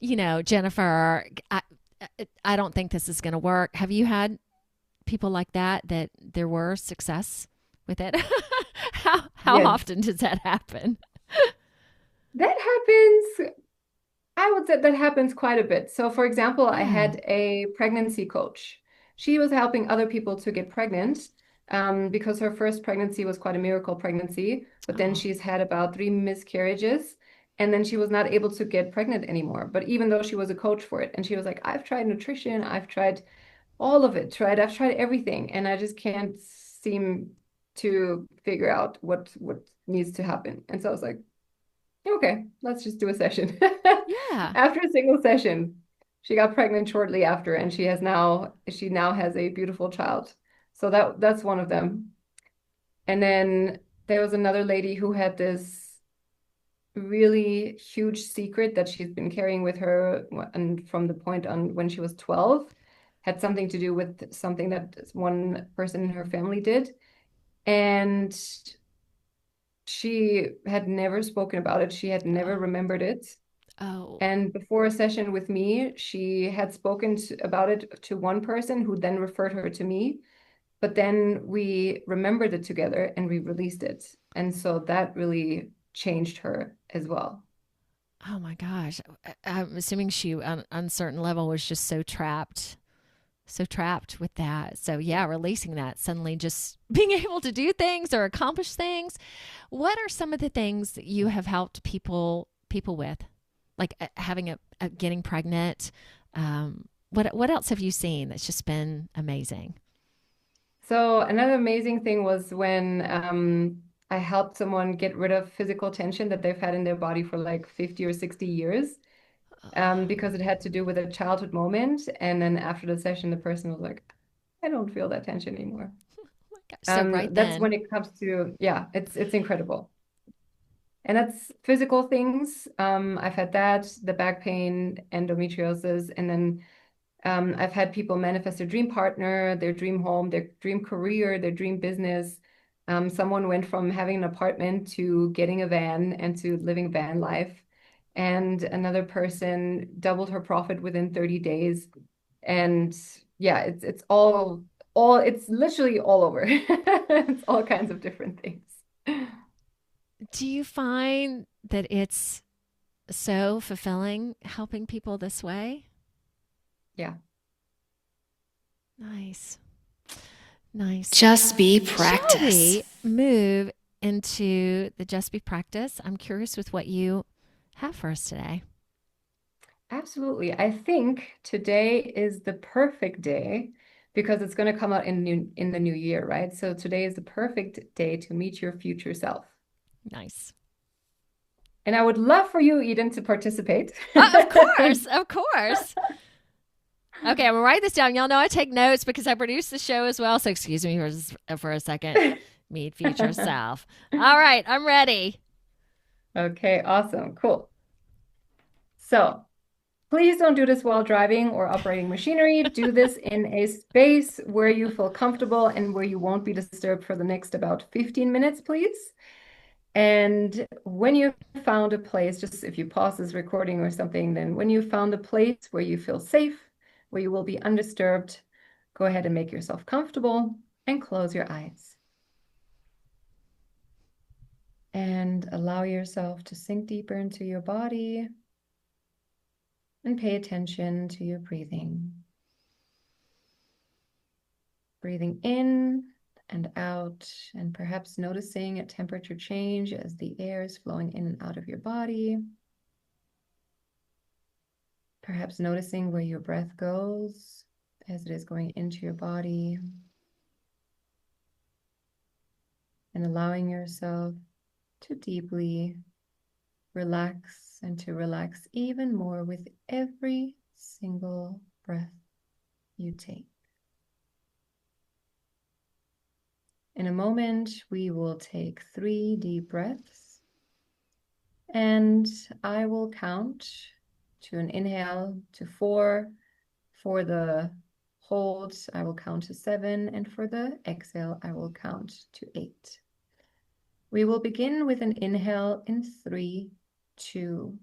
Jennifer, I don't think this is going to work." Have you had people like that there were success with it? How Yes, often does that happen? that happens. I would say that happens quite a bit. So, for example, I Yeah. had a pregnancy coach. She was helping other people to get pregnant because her first pregnancy was quite a miracle pregnancy, but then Oh. she's had about 3 miscarriages, and then she was not able to get pregnant anymore. But even though she was a coach for it, and she was like, I've tried nutrition, I've tried all of it, tried. I've tried everything, and I just can't seem to figure out what needs to happen. And so I was like, okay, let's just do a session. Yeah. After a single session, she got pregnant shortly after, and she now has a beautiful child. So that's one of them. And then there was another lady who had this really huge secret that she's been carrying with her, and from the point on when she was 12, had something to do with something that one person in her family did. And she had never spoken about it. She had never Oh. remembered it. Oh. And before a session with me, she had spoken about it to one person who then referred her to me. But then we remembered it together and we released it. And so that really changed her as well. Oh my gosh. I'm assuming she, on a certain level, was just so trapped with that. So, yeah, releasing that, suddenly just being able to do things or accomplish things. What are some of the things that you have helped people with? Like having a getting pregnant. What else have you seen that's just been amazing? So another amazing thing was when I helped someone get rid of physical tension that they've had in their body for like 50 or 60 years, Oh because it had to do with a childhood moment. And then after the session, the person was like, I don't feel that tension anymore. my gosh. So right That's then. when it comes to, yeah, it's incredible. And that's physical things. I've had that, the back pain, endometriosis, and then I've had people manifest their dream partner, their dream home, their dream career, their dream business. Someone went from having an apartment to getting a van and to living van life. And another person doubled her profit within 30 days. And yeah, it's all it's literally all over. It's all kinds of different things. Do you find that it's so fulfilling helping people this way? Yeah. Nice. Nice. Just be Shall practice. we move into the Just Be practice? I'm curious with what you have for us today. Absolutely. I think today is the perfect day because it's going to come out in the new year, right? So today is the perfect day to meet your future self. Nice. And I would love for you, Eden, to participate. Of course. Of course. Okay, I'm gonna write this down. Y'all know I take notes because I produce the show as well. So excuse me for a second. Meet future self. All right, I'm ready. Okay, awesome. Cool. So please don't do this while driving or operating machinery. Do this in a space where you feel comfortable and where you won't be disturbed for the next about 15 minutes, please. And when you found a place, just if you pause this recording or something, then when you found a place where you feel safe, where you will be undisturbed, go ahead and make yourself comfortable and close your eyes. And allow yourself to sink deeper into your body and pay attention to your breathing. Breathing in and out, and perhaps noticing a temperature change as the air is flowing in and out of your body. Perhaps noticing where your breath goes as it is going into your body, and allowing yourself to deeply relax and to relax even more with every single breath you take. In a moment, we will take 3 deep breaths, and I will count to an inhale to 4. For the hold, I will count to 7, and for the exhale, I will count to 8. We will begin with an inhale in 3, 2,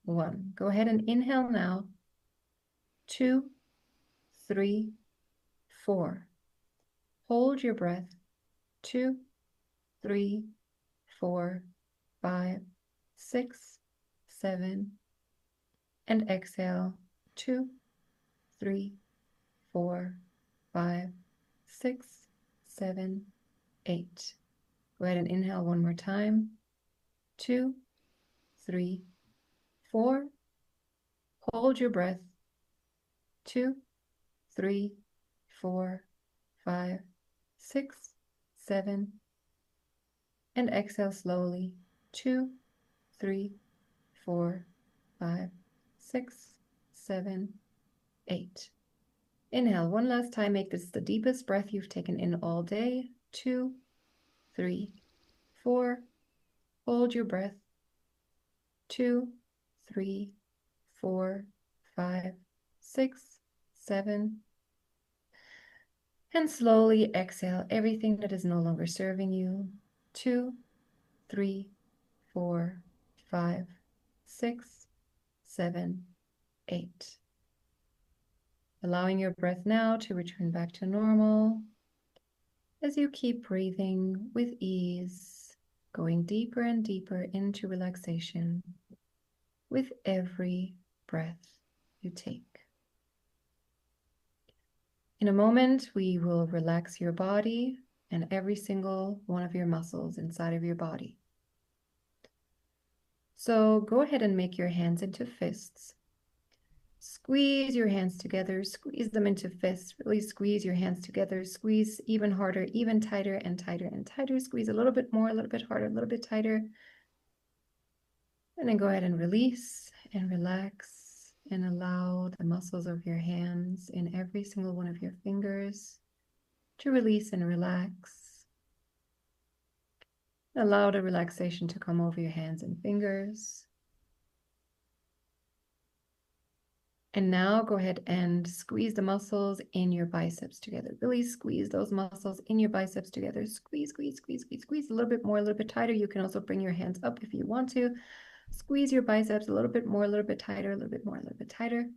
1. Go ahead and inhale now. 2, 3, 4. Hold your breath. 2, 3, 4, 5, 6, 7. And exhale. 2, 3, 4, 5, 6, 7, 8. Go ahead and inhale one more time. 2, 3, 4. Hold your breath. 2, 3, 4, 5, 6, 7, and exhale slowly. 2, 3, 4, 5, 6, 7, 8. Inhale one last time. Make this the deepest breath you've taken in all day. 2, 3, 4. Hold your breath. 2, 3, 4, 5, 6, 7. And slowly exhale everything that is no longer serving you. 2, 3, 4, 5, 6, 7, 8. Allowing your breath now to return back to normal as you keep breathing with ease, going deeper and deeper into relaxation with every breath you take. In a moment, we will relax your body and every single one of your muscles inside of your body. So go ahead and make your hands into fists. Squeeze your hands together, squeeze them into fists, really squeeze your hands together, squeeze even harder, even tighter and tighter and tighter, squeeze a little bit more, a little bit harder, a little bit tighter. And then go ahead and release and relax and allow the muscles of your hands and every single one of your fingers to release and relax. Allow the relaxation to come over your hands and fingers. And now go ahead and squeeze the muscles in your biceps together. Really squeeze those muscles in your biceps together. Squeeze, squeeze, squeeze, squeeze, squeeze a little bit more, a little bit tighter. You can also bring your hands up if you want to. Squeeze your biceps a little bit more, a little bit tighter, a little bit more, a little bit tighter.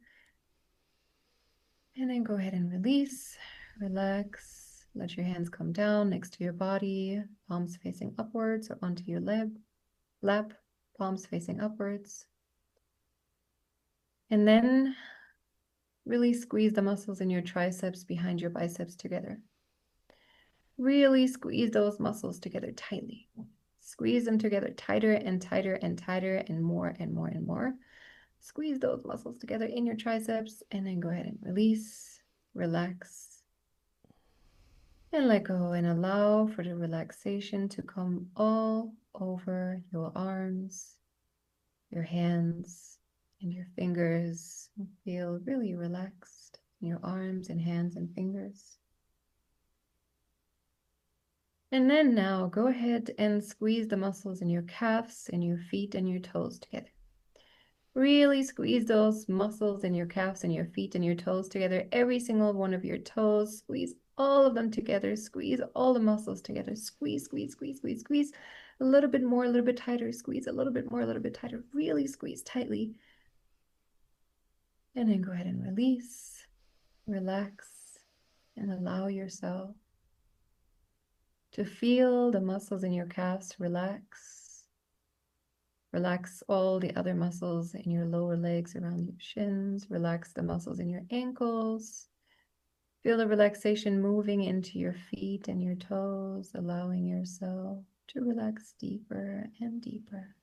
And then go ahead and release, relax. Let your hands come down next to your body, palms facing upwards or onto your lap, palms facing upwards. And then really squeeze the muscles in your triceps behind your biceps together. Really squeeze those muscles together tightly. Squeeze them together tighter and tighter and tighter and more and more and more. Squeeze those muscles together in your triceps and then go ahead and release, relax, and let go and allow for the relaxation to come all over your arms, your hands, and your fingers. Feel really relaxed in your arms and hands and fingers. And then now go ahead and squeeze the muscles in your calves and your feet and your toes together. Really squeeze those muscles in your calves and your feet and your toes together. Every single one of your toes, squeeze all of them together. Squeeze all the muscles together. Squeeze, squeeze, squeeze, squeeze, squeeze. A little bit more, a little bit tighter. Squeeze a little bit more, a little bit tighter. Really squeeze tightly. And then go ahead and release, relax, and allow yourself to feel the muscles in your calves relax. Relax all the other muscles in your lower legs around your shins. Relax the muscles in your ankles. Feel the relaxation moving into your feet and your toes, allowing yourself to relax deeper and deeper.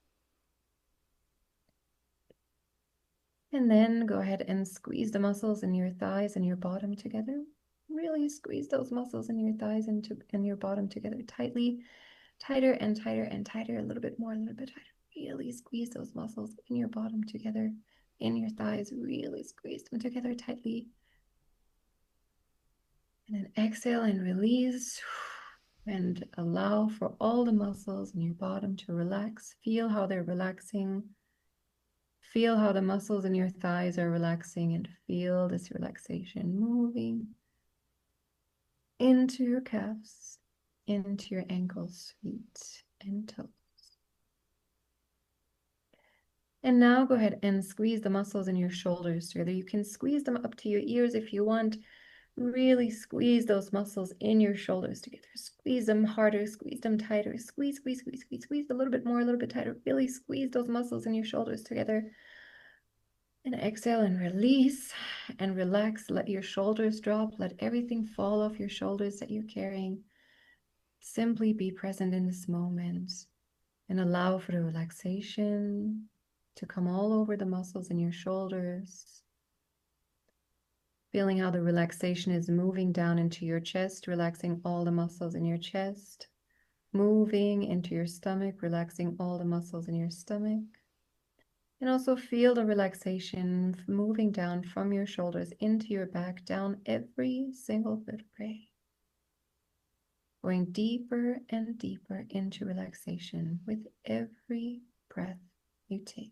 And then go ahead and squeeze the muscles in your thighs and your bottom together. Really squeeze those muscles in your thighs and your bottom together tightly, tighter and tighter and tighter, a little bit more, a little bit tighter. Really squeeze those muscles in your bottom together, in your thighs. Really squeeze them together tightly. And then exhale and release. And allow for all the muscles in your bottom to relax. Feel how they're relaxing. Feel how the muscles in your thighs are relaxing and feel this relaxation moving into your calves, into your ankles, feet, and toes. And now go ahead and squeeze the muscles in your shoulders together. You can squeeze them up to your ears if you want. Really squeeze those muscles in your shoulders together. Squeeze them harder, squeeze them tighter. Squeeze, squeeze, squeeze, squeeze, squeeze a little bit more, a little bit tighter. Really squeeze those muscles in your shoulders together. And exhale and release and relax. Let your shoulders drop. Let everything fall off your shoulders that you're carrying. Simply be present in this moment and allow for the relaxation to come all over the muscles in your shoulders. Feeling how the relaxation is moving down into your chest, relaxing all the muscles in your chest, moving into your stomach, relaxing all the muscles in your stomach. And also feel the relaxation moving down from your shoulders into your back, down every single vertebrae. Going deeper and deeper into relaxation with every breath you take.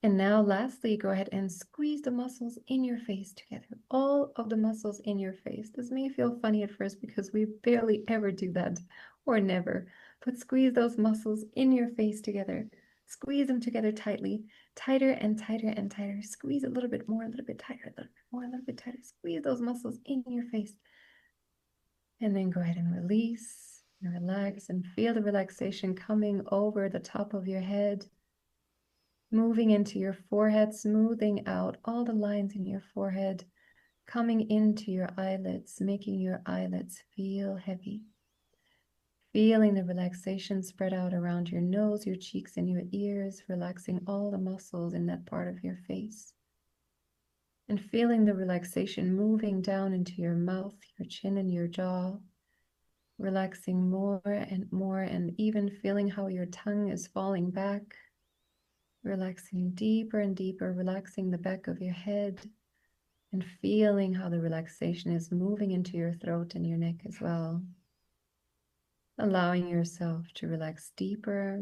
And now lastly, go ahead and squeeze the muscles in your face together. All of the muscles in your face. This may feel funny at first because we barely ever do that, or never. But squeeze those muscles in your face together. Squeeze them together tightly, tighter and tighter and tighter. Squeeze a little bit more, a little bit tighter, a little bit more, a little bit tighter. Squeeze those muscles in your face. And then go ahead and release and relax and feel the relaxation coming over the top of your head, moving into your forehead, smoothing out all the lines in your forehead, coming into your eyelids, making your eyelids feel heavy. Feeling the relaxation spread out around your nose, your cheeks, and your ears, relaxing all the muscles in that part of your face. And feeling the relaxation moving down into your mouth, your chin, and your jaw, relaxing more, and even feeling how your tongue is falling back, relaxing deeper and deeper, relaxing the back of your head, and feeling how the relaxation is moving into your throat and your neck as well. Allowing yourself to relax deeper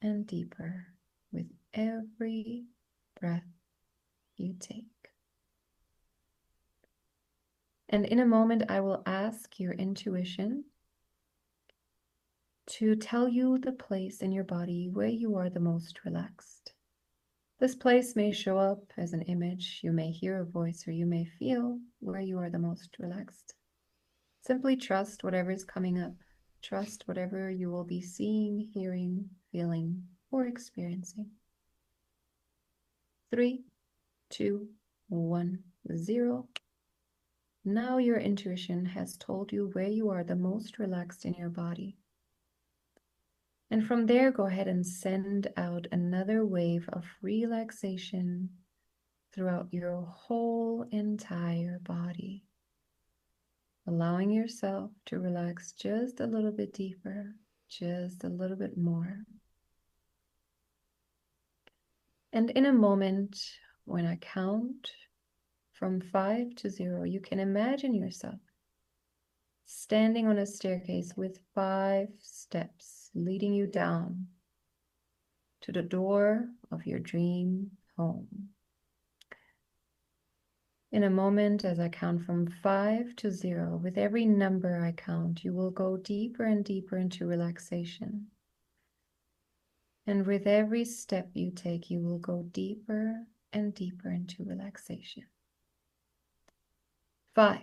and deeper with every breath you take. And in a moment, I will ask your intuition to tell you the place in your body where you are the most relaxed. This place may show up as an image, you may hear a voice, or you may feel where you are the most relaxed. Simply trust whatever is coming up. Trust whatever you will be seeing, hearing, feeling, or experiencing. 3, 2, 1, 0. Now your intuition has told you where you are the most relaxed in your body. And from there, go ahead and send out another wave of relaxation throughout your whole entire body, allowing yourself to relax just a little bit deeper, just a little bit more. And in a moment, when I count from 5 to 0, you can imagine yourself standing on a staircase with 5 steps leading you down to the door of your dream home. In a moment, as I count from 5 to 0, with every number I count, you will go deeper and deeper into relaxation. And with every step you take, you will go deeper and deeper into relaxation. 5.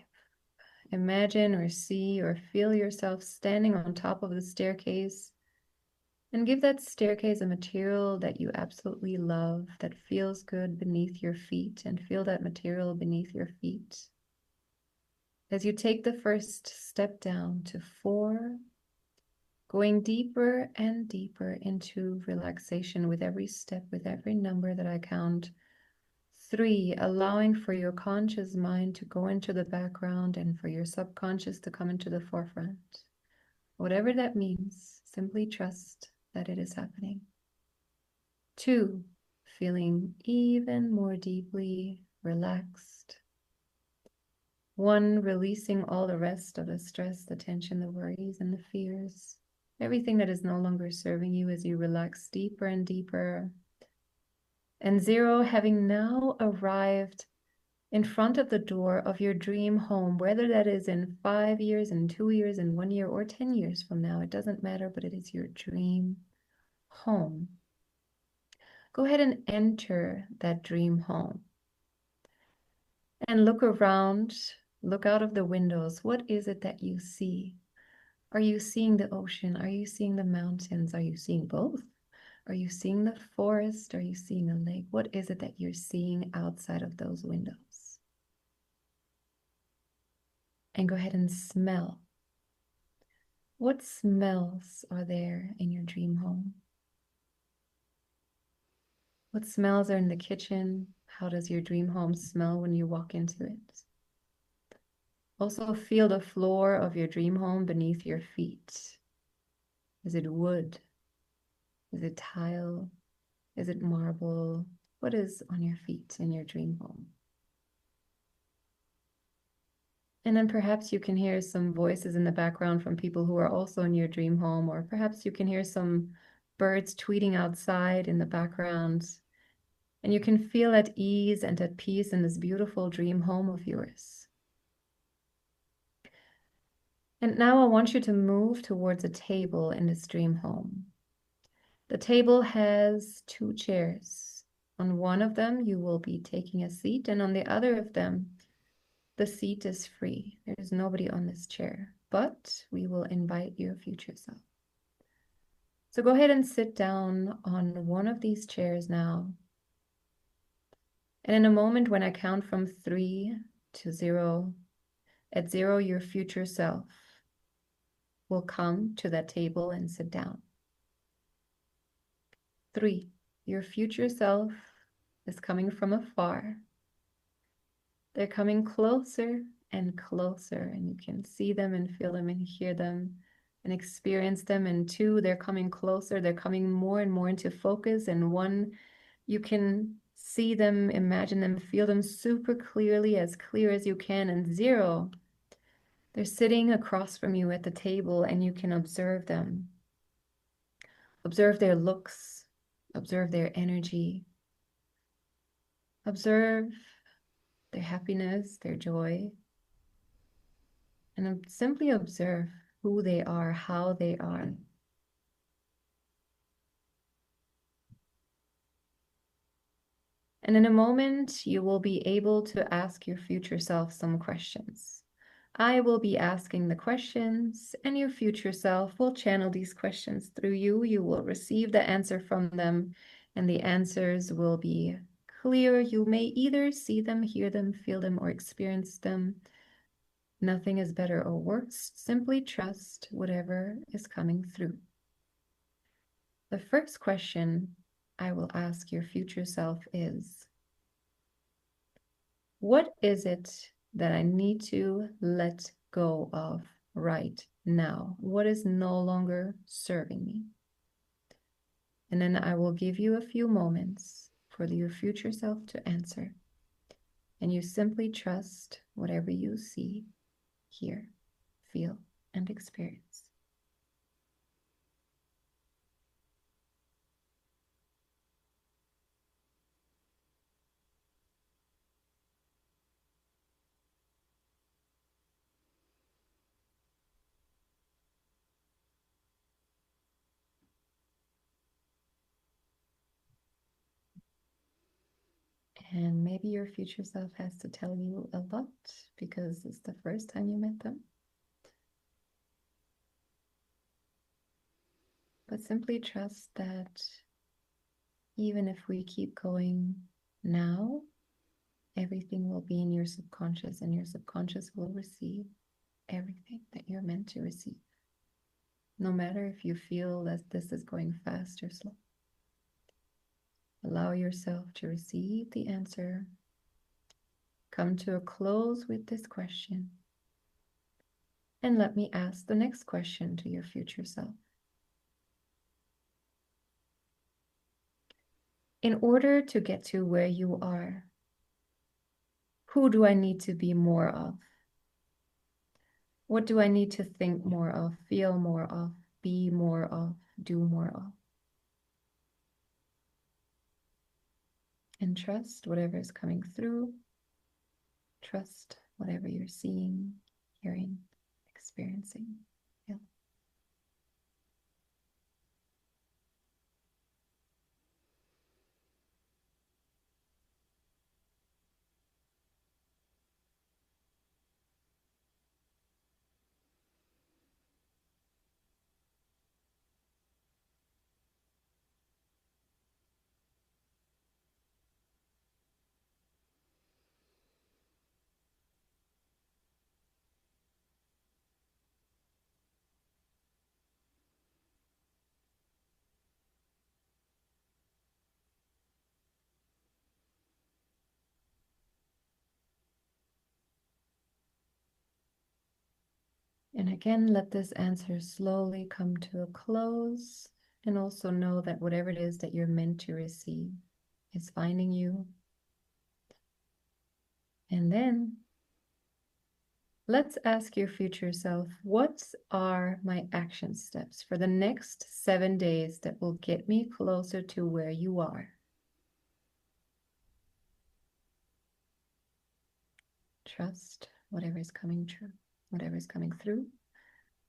Imagine or see or feel yourself standing on top of the staircase, and give that staircase a material that you absolutely love, that feels good beneath your feet, and feel that material beneath your feet. As you take the first step down to 4, going deeper and deeper into relaxation with every step, with every number that I count. 3, allowing for your conscious mind to go into the background and for your subconscious to come into the forefront. Whatever that means, simply trust that it is happening. 2, feeling even more deeply relaxed. 1, releasing all the rest of the stress, the tension, the worries, and the fears. Everything that is no longer serving you as you relax deeper and deeper. And 0, having now arrived in front of the door of your dream home, whether that is in 5 years, in 2 years, in 1 year, or 10 years from now, it doesn't matter, but it is your dream home. Go ahead and enter that dream home. And look around, look out of the windows. What is it that you see? Are you seeing the ocean? Are you seeing the mountains? Are you seeing both? Are you seeing the forest? Are you seeing a lake? What is it that you're seeing outside of those windows? And go ahead and smell. What smells are there in your dream home? What smells are in the kitchen? How does your dream home smell when you walk into it? Also feel the floor of your dream home beneath your feet. Is it wood? Is it tile? Is it marble? What is on your feet in your dream home? And then perhaps you can hear some voices in the background from people who are also in your dream home, or perhaps you can hear some birds tweeting outside in the background. And you can feel at ease and at peace in this beautiful dream home of yours. And now I want you to move towards a table in this dream home. The table has 2 chairs. On one of them, you will be taking a seat, and on the other of them, the seat is free. There's nobody on this chair, but we will invite your future self. So go ahead and sit down on one of these chairs now. And in a moment, when I count from 3 to 0, at 0, your future self will come to that table and sit down. 3, your future self is coming from afar. They're coming closer and closer, and you can see them and feel them and hear them and experience them. And 2, they're coming closer. They're coming more and more into focus. And 1, you can see them, imagine them, feel them super clearly, as clear as you can. And 0, they're sitting across from you at the table, and you can observe them. Observe their looks, observe their energy, observe their happiness, their joy, and simply observe who they are, how they are. And in a moment, you will be able to ask your future self some questions. I will be asking the questions, and your future self will channel these questions through you. You will receive the answer from them, and the answers will be clear. You may either see them, hear them, feel them, or experience them. Nothing is better or worse. Simply trust whatever is coming through. The first question I will ask your future self is, what is it that I need to let go of right now? What is no longer serving me? And then I will give you a few moments for your future self to answer. And you simply trust whatever you see, hear, feel, and experience. And maybe your future self has to tell you a lot because it's the first time you met them. But simply trust that even if we keep going now, everything will be in your subconscious, and your subconscious will receive everything that you're meant to receive. No matter if you feel that this is going fast or slow. Allow yourself to receive the answer. Come to a close with this question. And let me ask the next question to your future self. In order to get to where you are, who do I need to be more of? What do I need to think more of, feel more of, be more of, do more of? And trust whatever is coming through. Trust whatever you're seeing, hearing, experiencing. Yeah. And again, let this answer slowly come to a close. And also know that whatever it is that you're meant to receive is finding you. And then let's ask your future self, what are my action steps for the next 7 days that will get me closer to where you are? Trust whatever is coming true, whatever is coming through.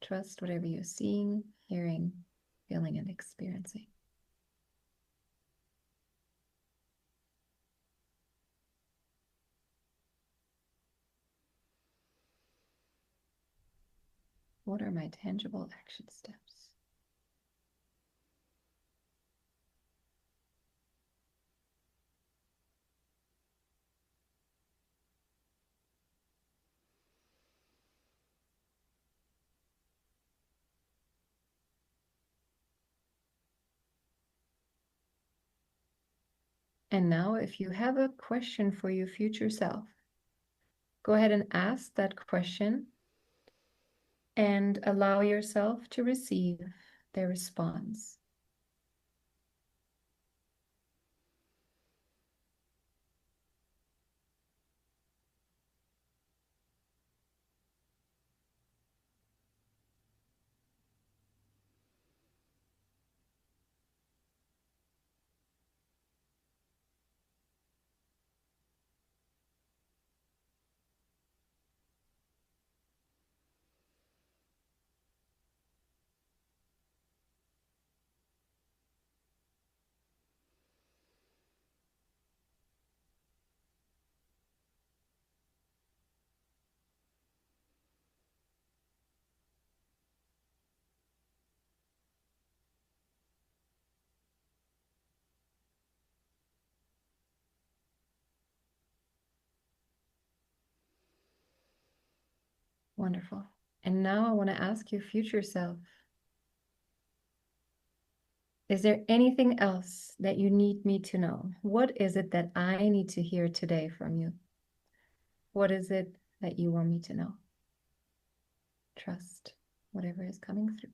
Trust whatever you're seeing, hearing, feeling, and experiencing. What are my tangible action steps? And now, if you have a question for your future self, go ahead and ask that question and allow yourself to receive their response. Wonderful. And now I want to ask your future self, is there anything else that you need me to know? What is it that I need to hear today from you? What is it that you want me to know? Trust whatever is coming through.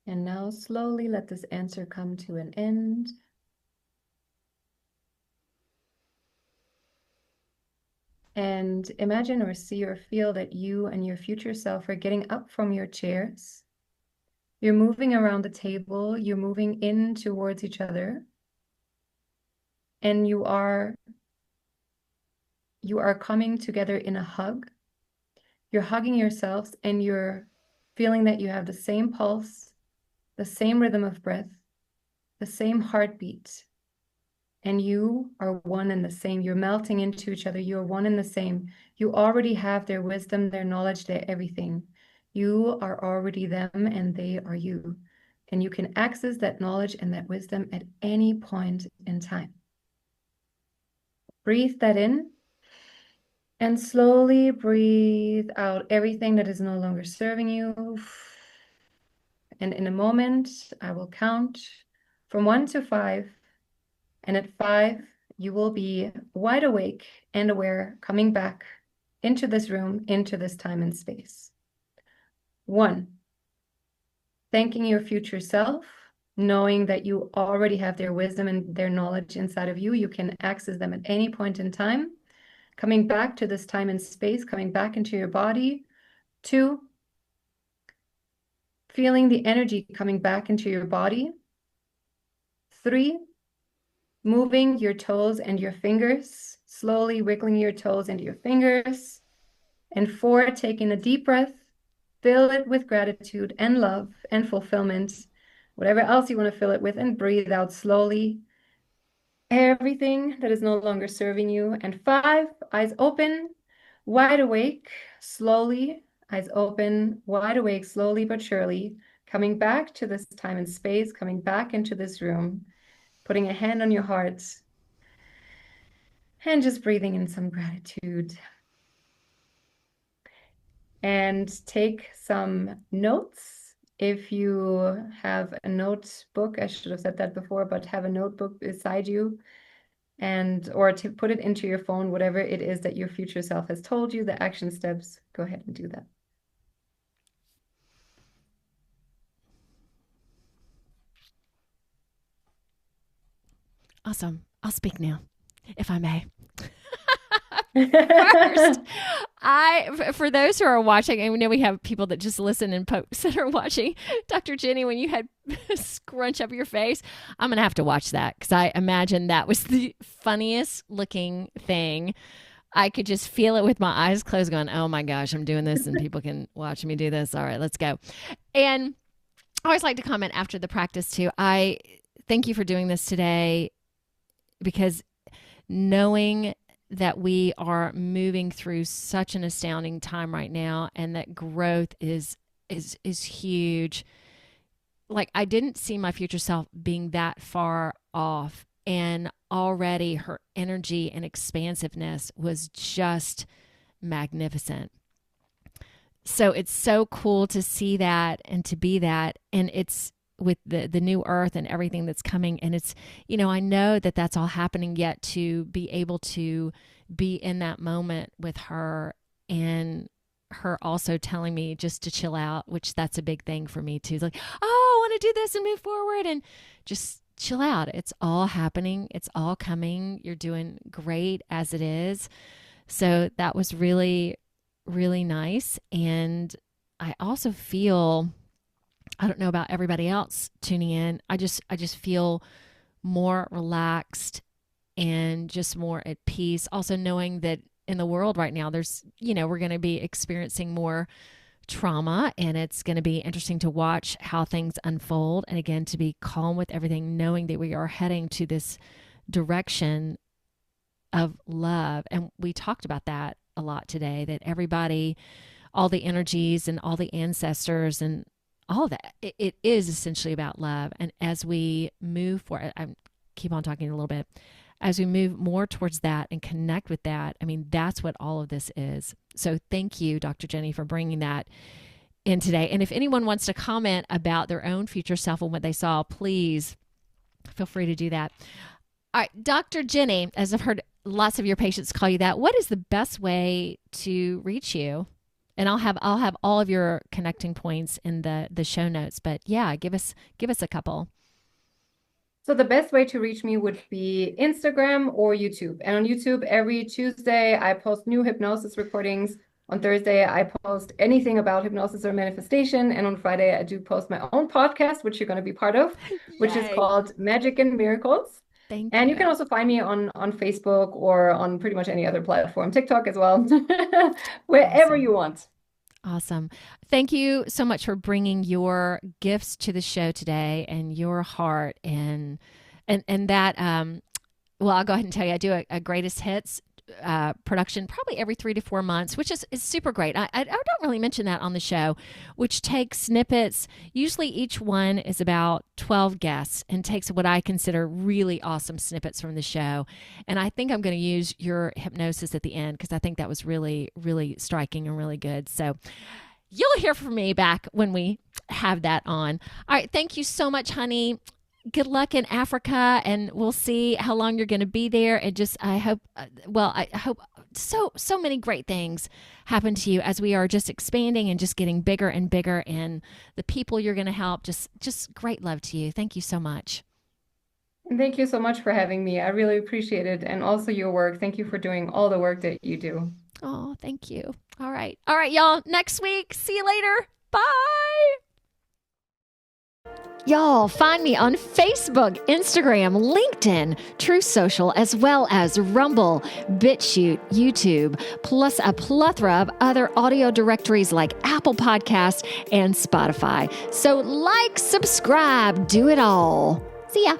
And now slowly let this answer come to an end. And imagine or see or feel that you and your future self are getting up from your chairs. You're moving around the table, you're moving in towards each other, and you are coming together in a hug. You're hugging yourselves and you're feeling that you have the same pulse, the same rhythm of breath, the same heartbeat, and you are one and the same. You're melting into each other. You're one and the same. You already have their wisdom, their knowledge, their everything. You are already them and they are you. And you can access that knowledge and that wisdom at any point in time. Breathe that in and slowly breathe out everything that is no longer serving you. And in a moment, I will count from 1 to 5. And at 5, you will be wide awake and aware, coming back into this room, into this time and space. 1, thanking your future self, knowing that you already have their wisdom and their knowledge inside of you. You can access them at any point in time. Coming back to this time and space, coming back into your body. 2, feeling the energy coming back into your body. 3, moving your toes and your fingers, slowly wiggling your toes and your fingers. And 4, taking a deep breath, fill it with gratitude and love and fulfillment, whatever else you want to fill it with, and breathe out slowly everything that is no longer serving you. And 5, eyes open, wide awake, slowly eyes open, wide awake, slowly but surely, coming back to this time and space, coming back into this room, putting a hand on your heart, and just breathing in some gratitude. And take some notes. If you have a notebook, I should have said that before, but have a notebook beside you, or to put it into your phone, whatever it is that your future self has told you, the action steps, go ahead and do that. Awesome. I'll speak now, if I may. First, for those who are watching, and we know we have people that just listen and post that are watching, Dr. Jenny, when you had scrunch up your face, I'm going to have to watch that because I imagine that was the funniest looking thing. I could just feel it with my eyes closed going, oh my gosh, I'm doing this and people can watch me do this. All right, let's go. And I always like to comment after the practice too. I thank you for doing this today because knowing that we are moving through such an astounding time right now and that growth is huge. Like I didn't see my future self being that far off, and already her energy and expansiveness was just magnificent. So it's so cool to see that and to be that, and it's with the new earth and everything that's coming. And it's, I know that that's all happening, yet to be able to be in that moment with her and her also telling me just to chill out, which that's a big thing for me too. It's like, oh, I want to do this and move forward and just chill out. It's all happening. It's all coming. You're doing great as it is. So that was really, really nice. And I also feel, I don't know about everybody else tuning in, I just feel more relaxed and just more at peace. Also knowing that in the world right now, there's, we're going to be experiencing more trauma, and it's going to be interesting to watch how things unfold. And again, to be calm with everything, knowing that we are heading to this direction of love. And we talked about that a lot today, that everybody, all the energies and all the ancestors and all of that, it is essentially about love. And as we move forward, I keep on talking a little bit, as we move more towards that and connect with that, I mean, that's what all of this is. So thank you, Dr. Jenny, for bringing that in today. And if anyone wants to comment about their own future self and what they saw, please feel free to do that. All right, Dr. Jenny, as I've heard lots of your patients call you that, what is the best way to reach you? And I'll have all of your connecting points in the show notes, but yeah, give us a couple. So the best way to reach me would be Instagram or YouTube. And on YouTube, every Tuesday, I post new hypnosis recordings. On Thursday, I post anything about hypnosis or manifestation. And on Friday, I do post my own podcast, which you're going to be part of, which is called Magic and Miracles. Thank and you. You can also find me on Facebook or on pretty much any other platform, TikTok as well, wherever you want. Awesome. Thank you so much for bringing your gifts to the show today and your heart and that, well, I'll go ahead and tell you, I do a greatest hits production probably every 3 to 4 months, which is super great. I don't really mention that on the show, which takes snippets. Usually each one is about 12 guests and takes what I consider really awesome snippets from the show. And I think I'm going to use your hypnosis at the end because I think that was really, really striking and really good. So you'll hear from me back when we have that on. All right. Thank you so much, honey. Good luck in Africa, and we'll see how long you're going to be there. And just, I hope so many great things happen to you as we are just expanding and just getting bigger and bigger, and the people you're going to help, just great love to you. Thank you so much. And thank you so much for having me. I really appreciate it. And also your work. Thank you for doing all the work that you do. Oh, thank you. All right, y'all. Next week. See you later. Bye. Y'all, find me on Facebook, Instagram, LinkedIn, Truth Social, as well as Rumble, BitChute, YouTube, plus a plethora of other audio directories like Apple Podcasts and Spotify. So like, subscribe, do it all. See ya.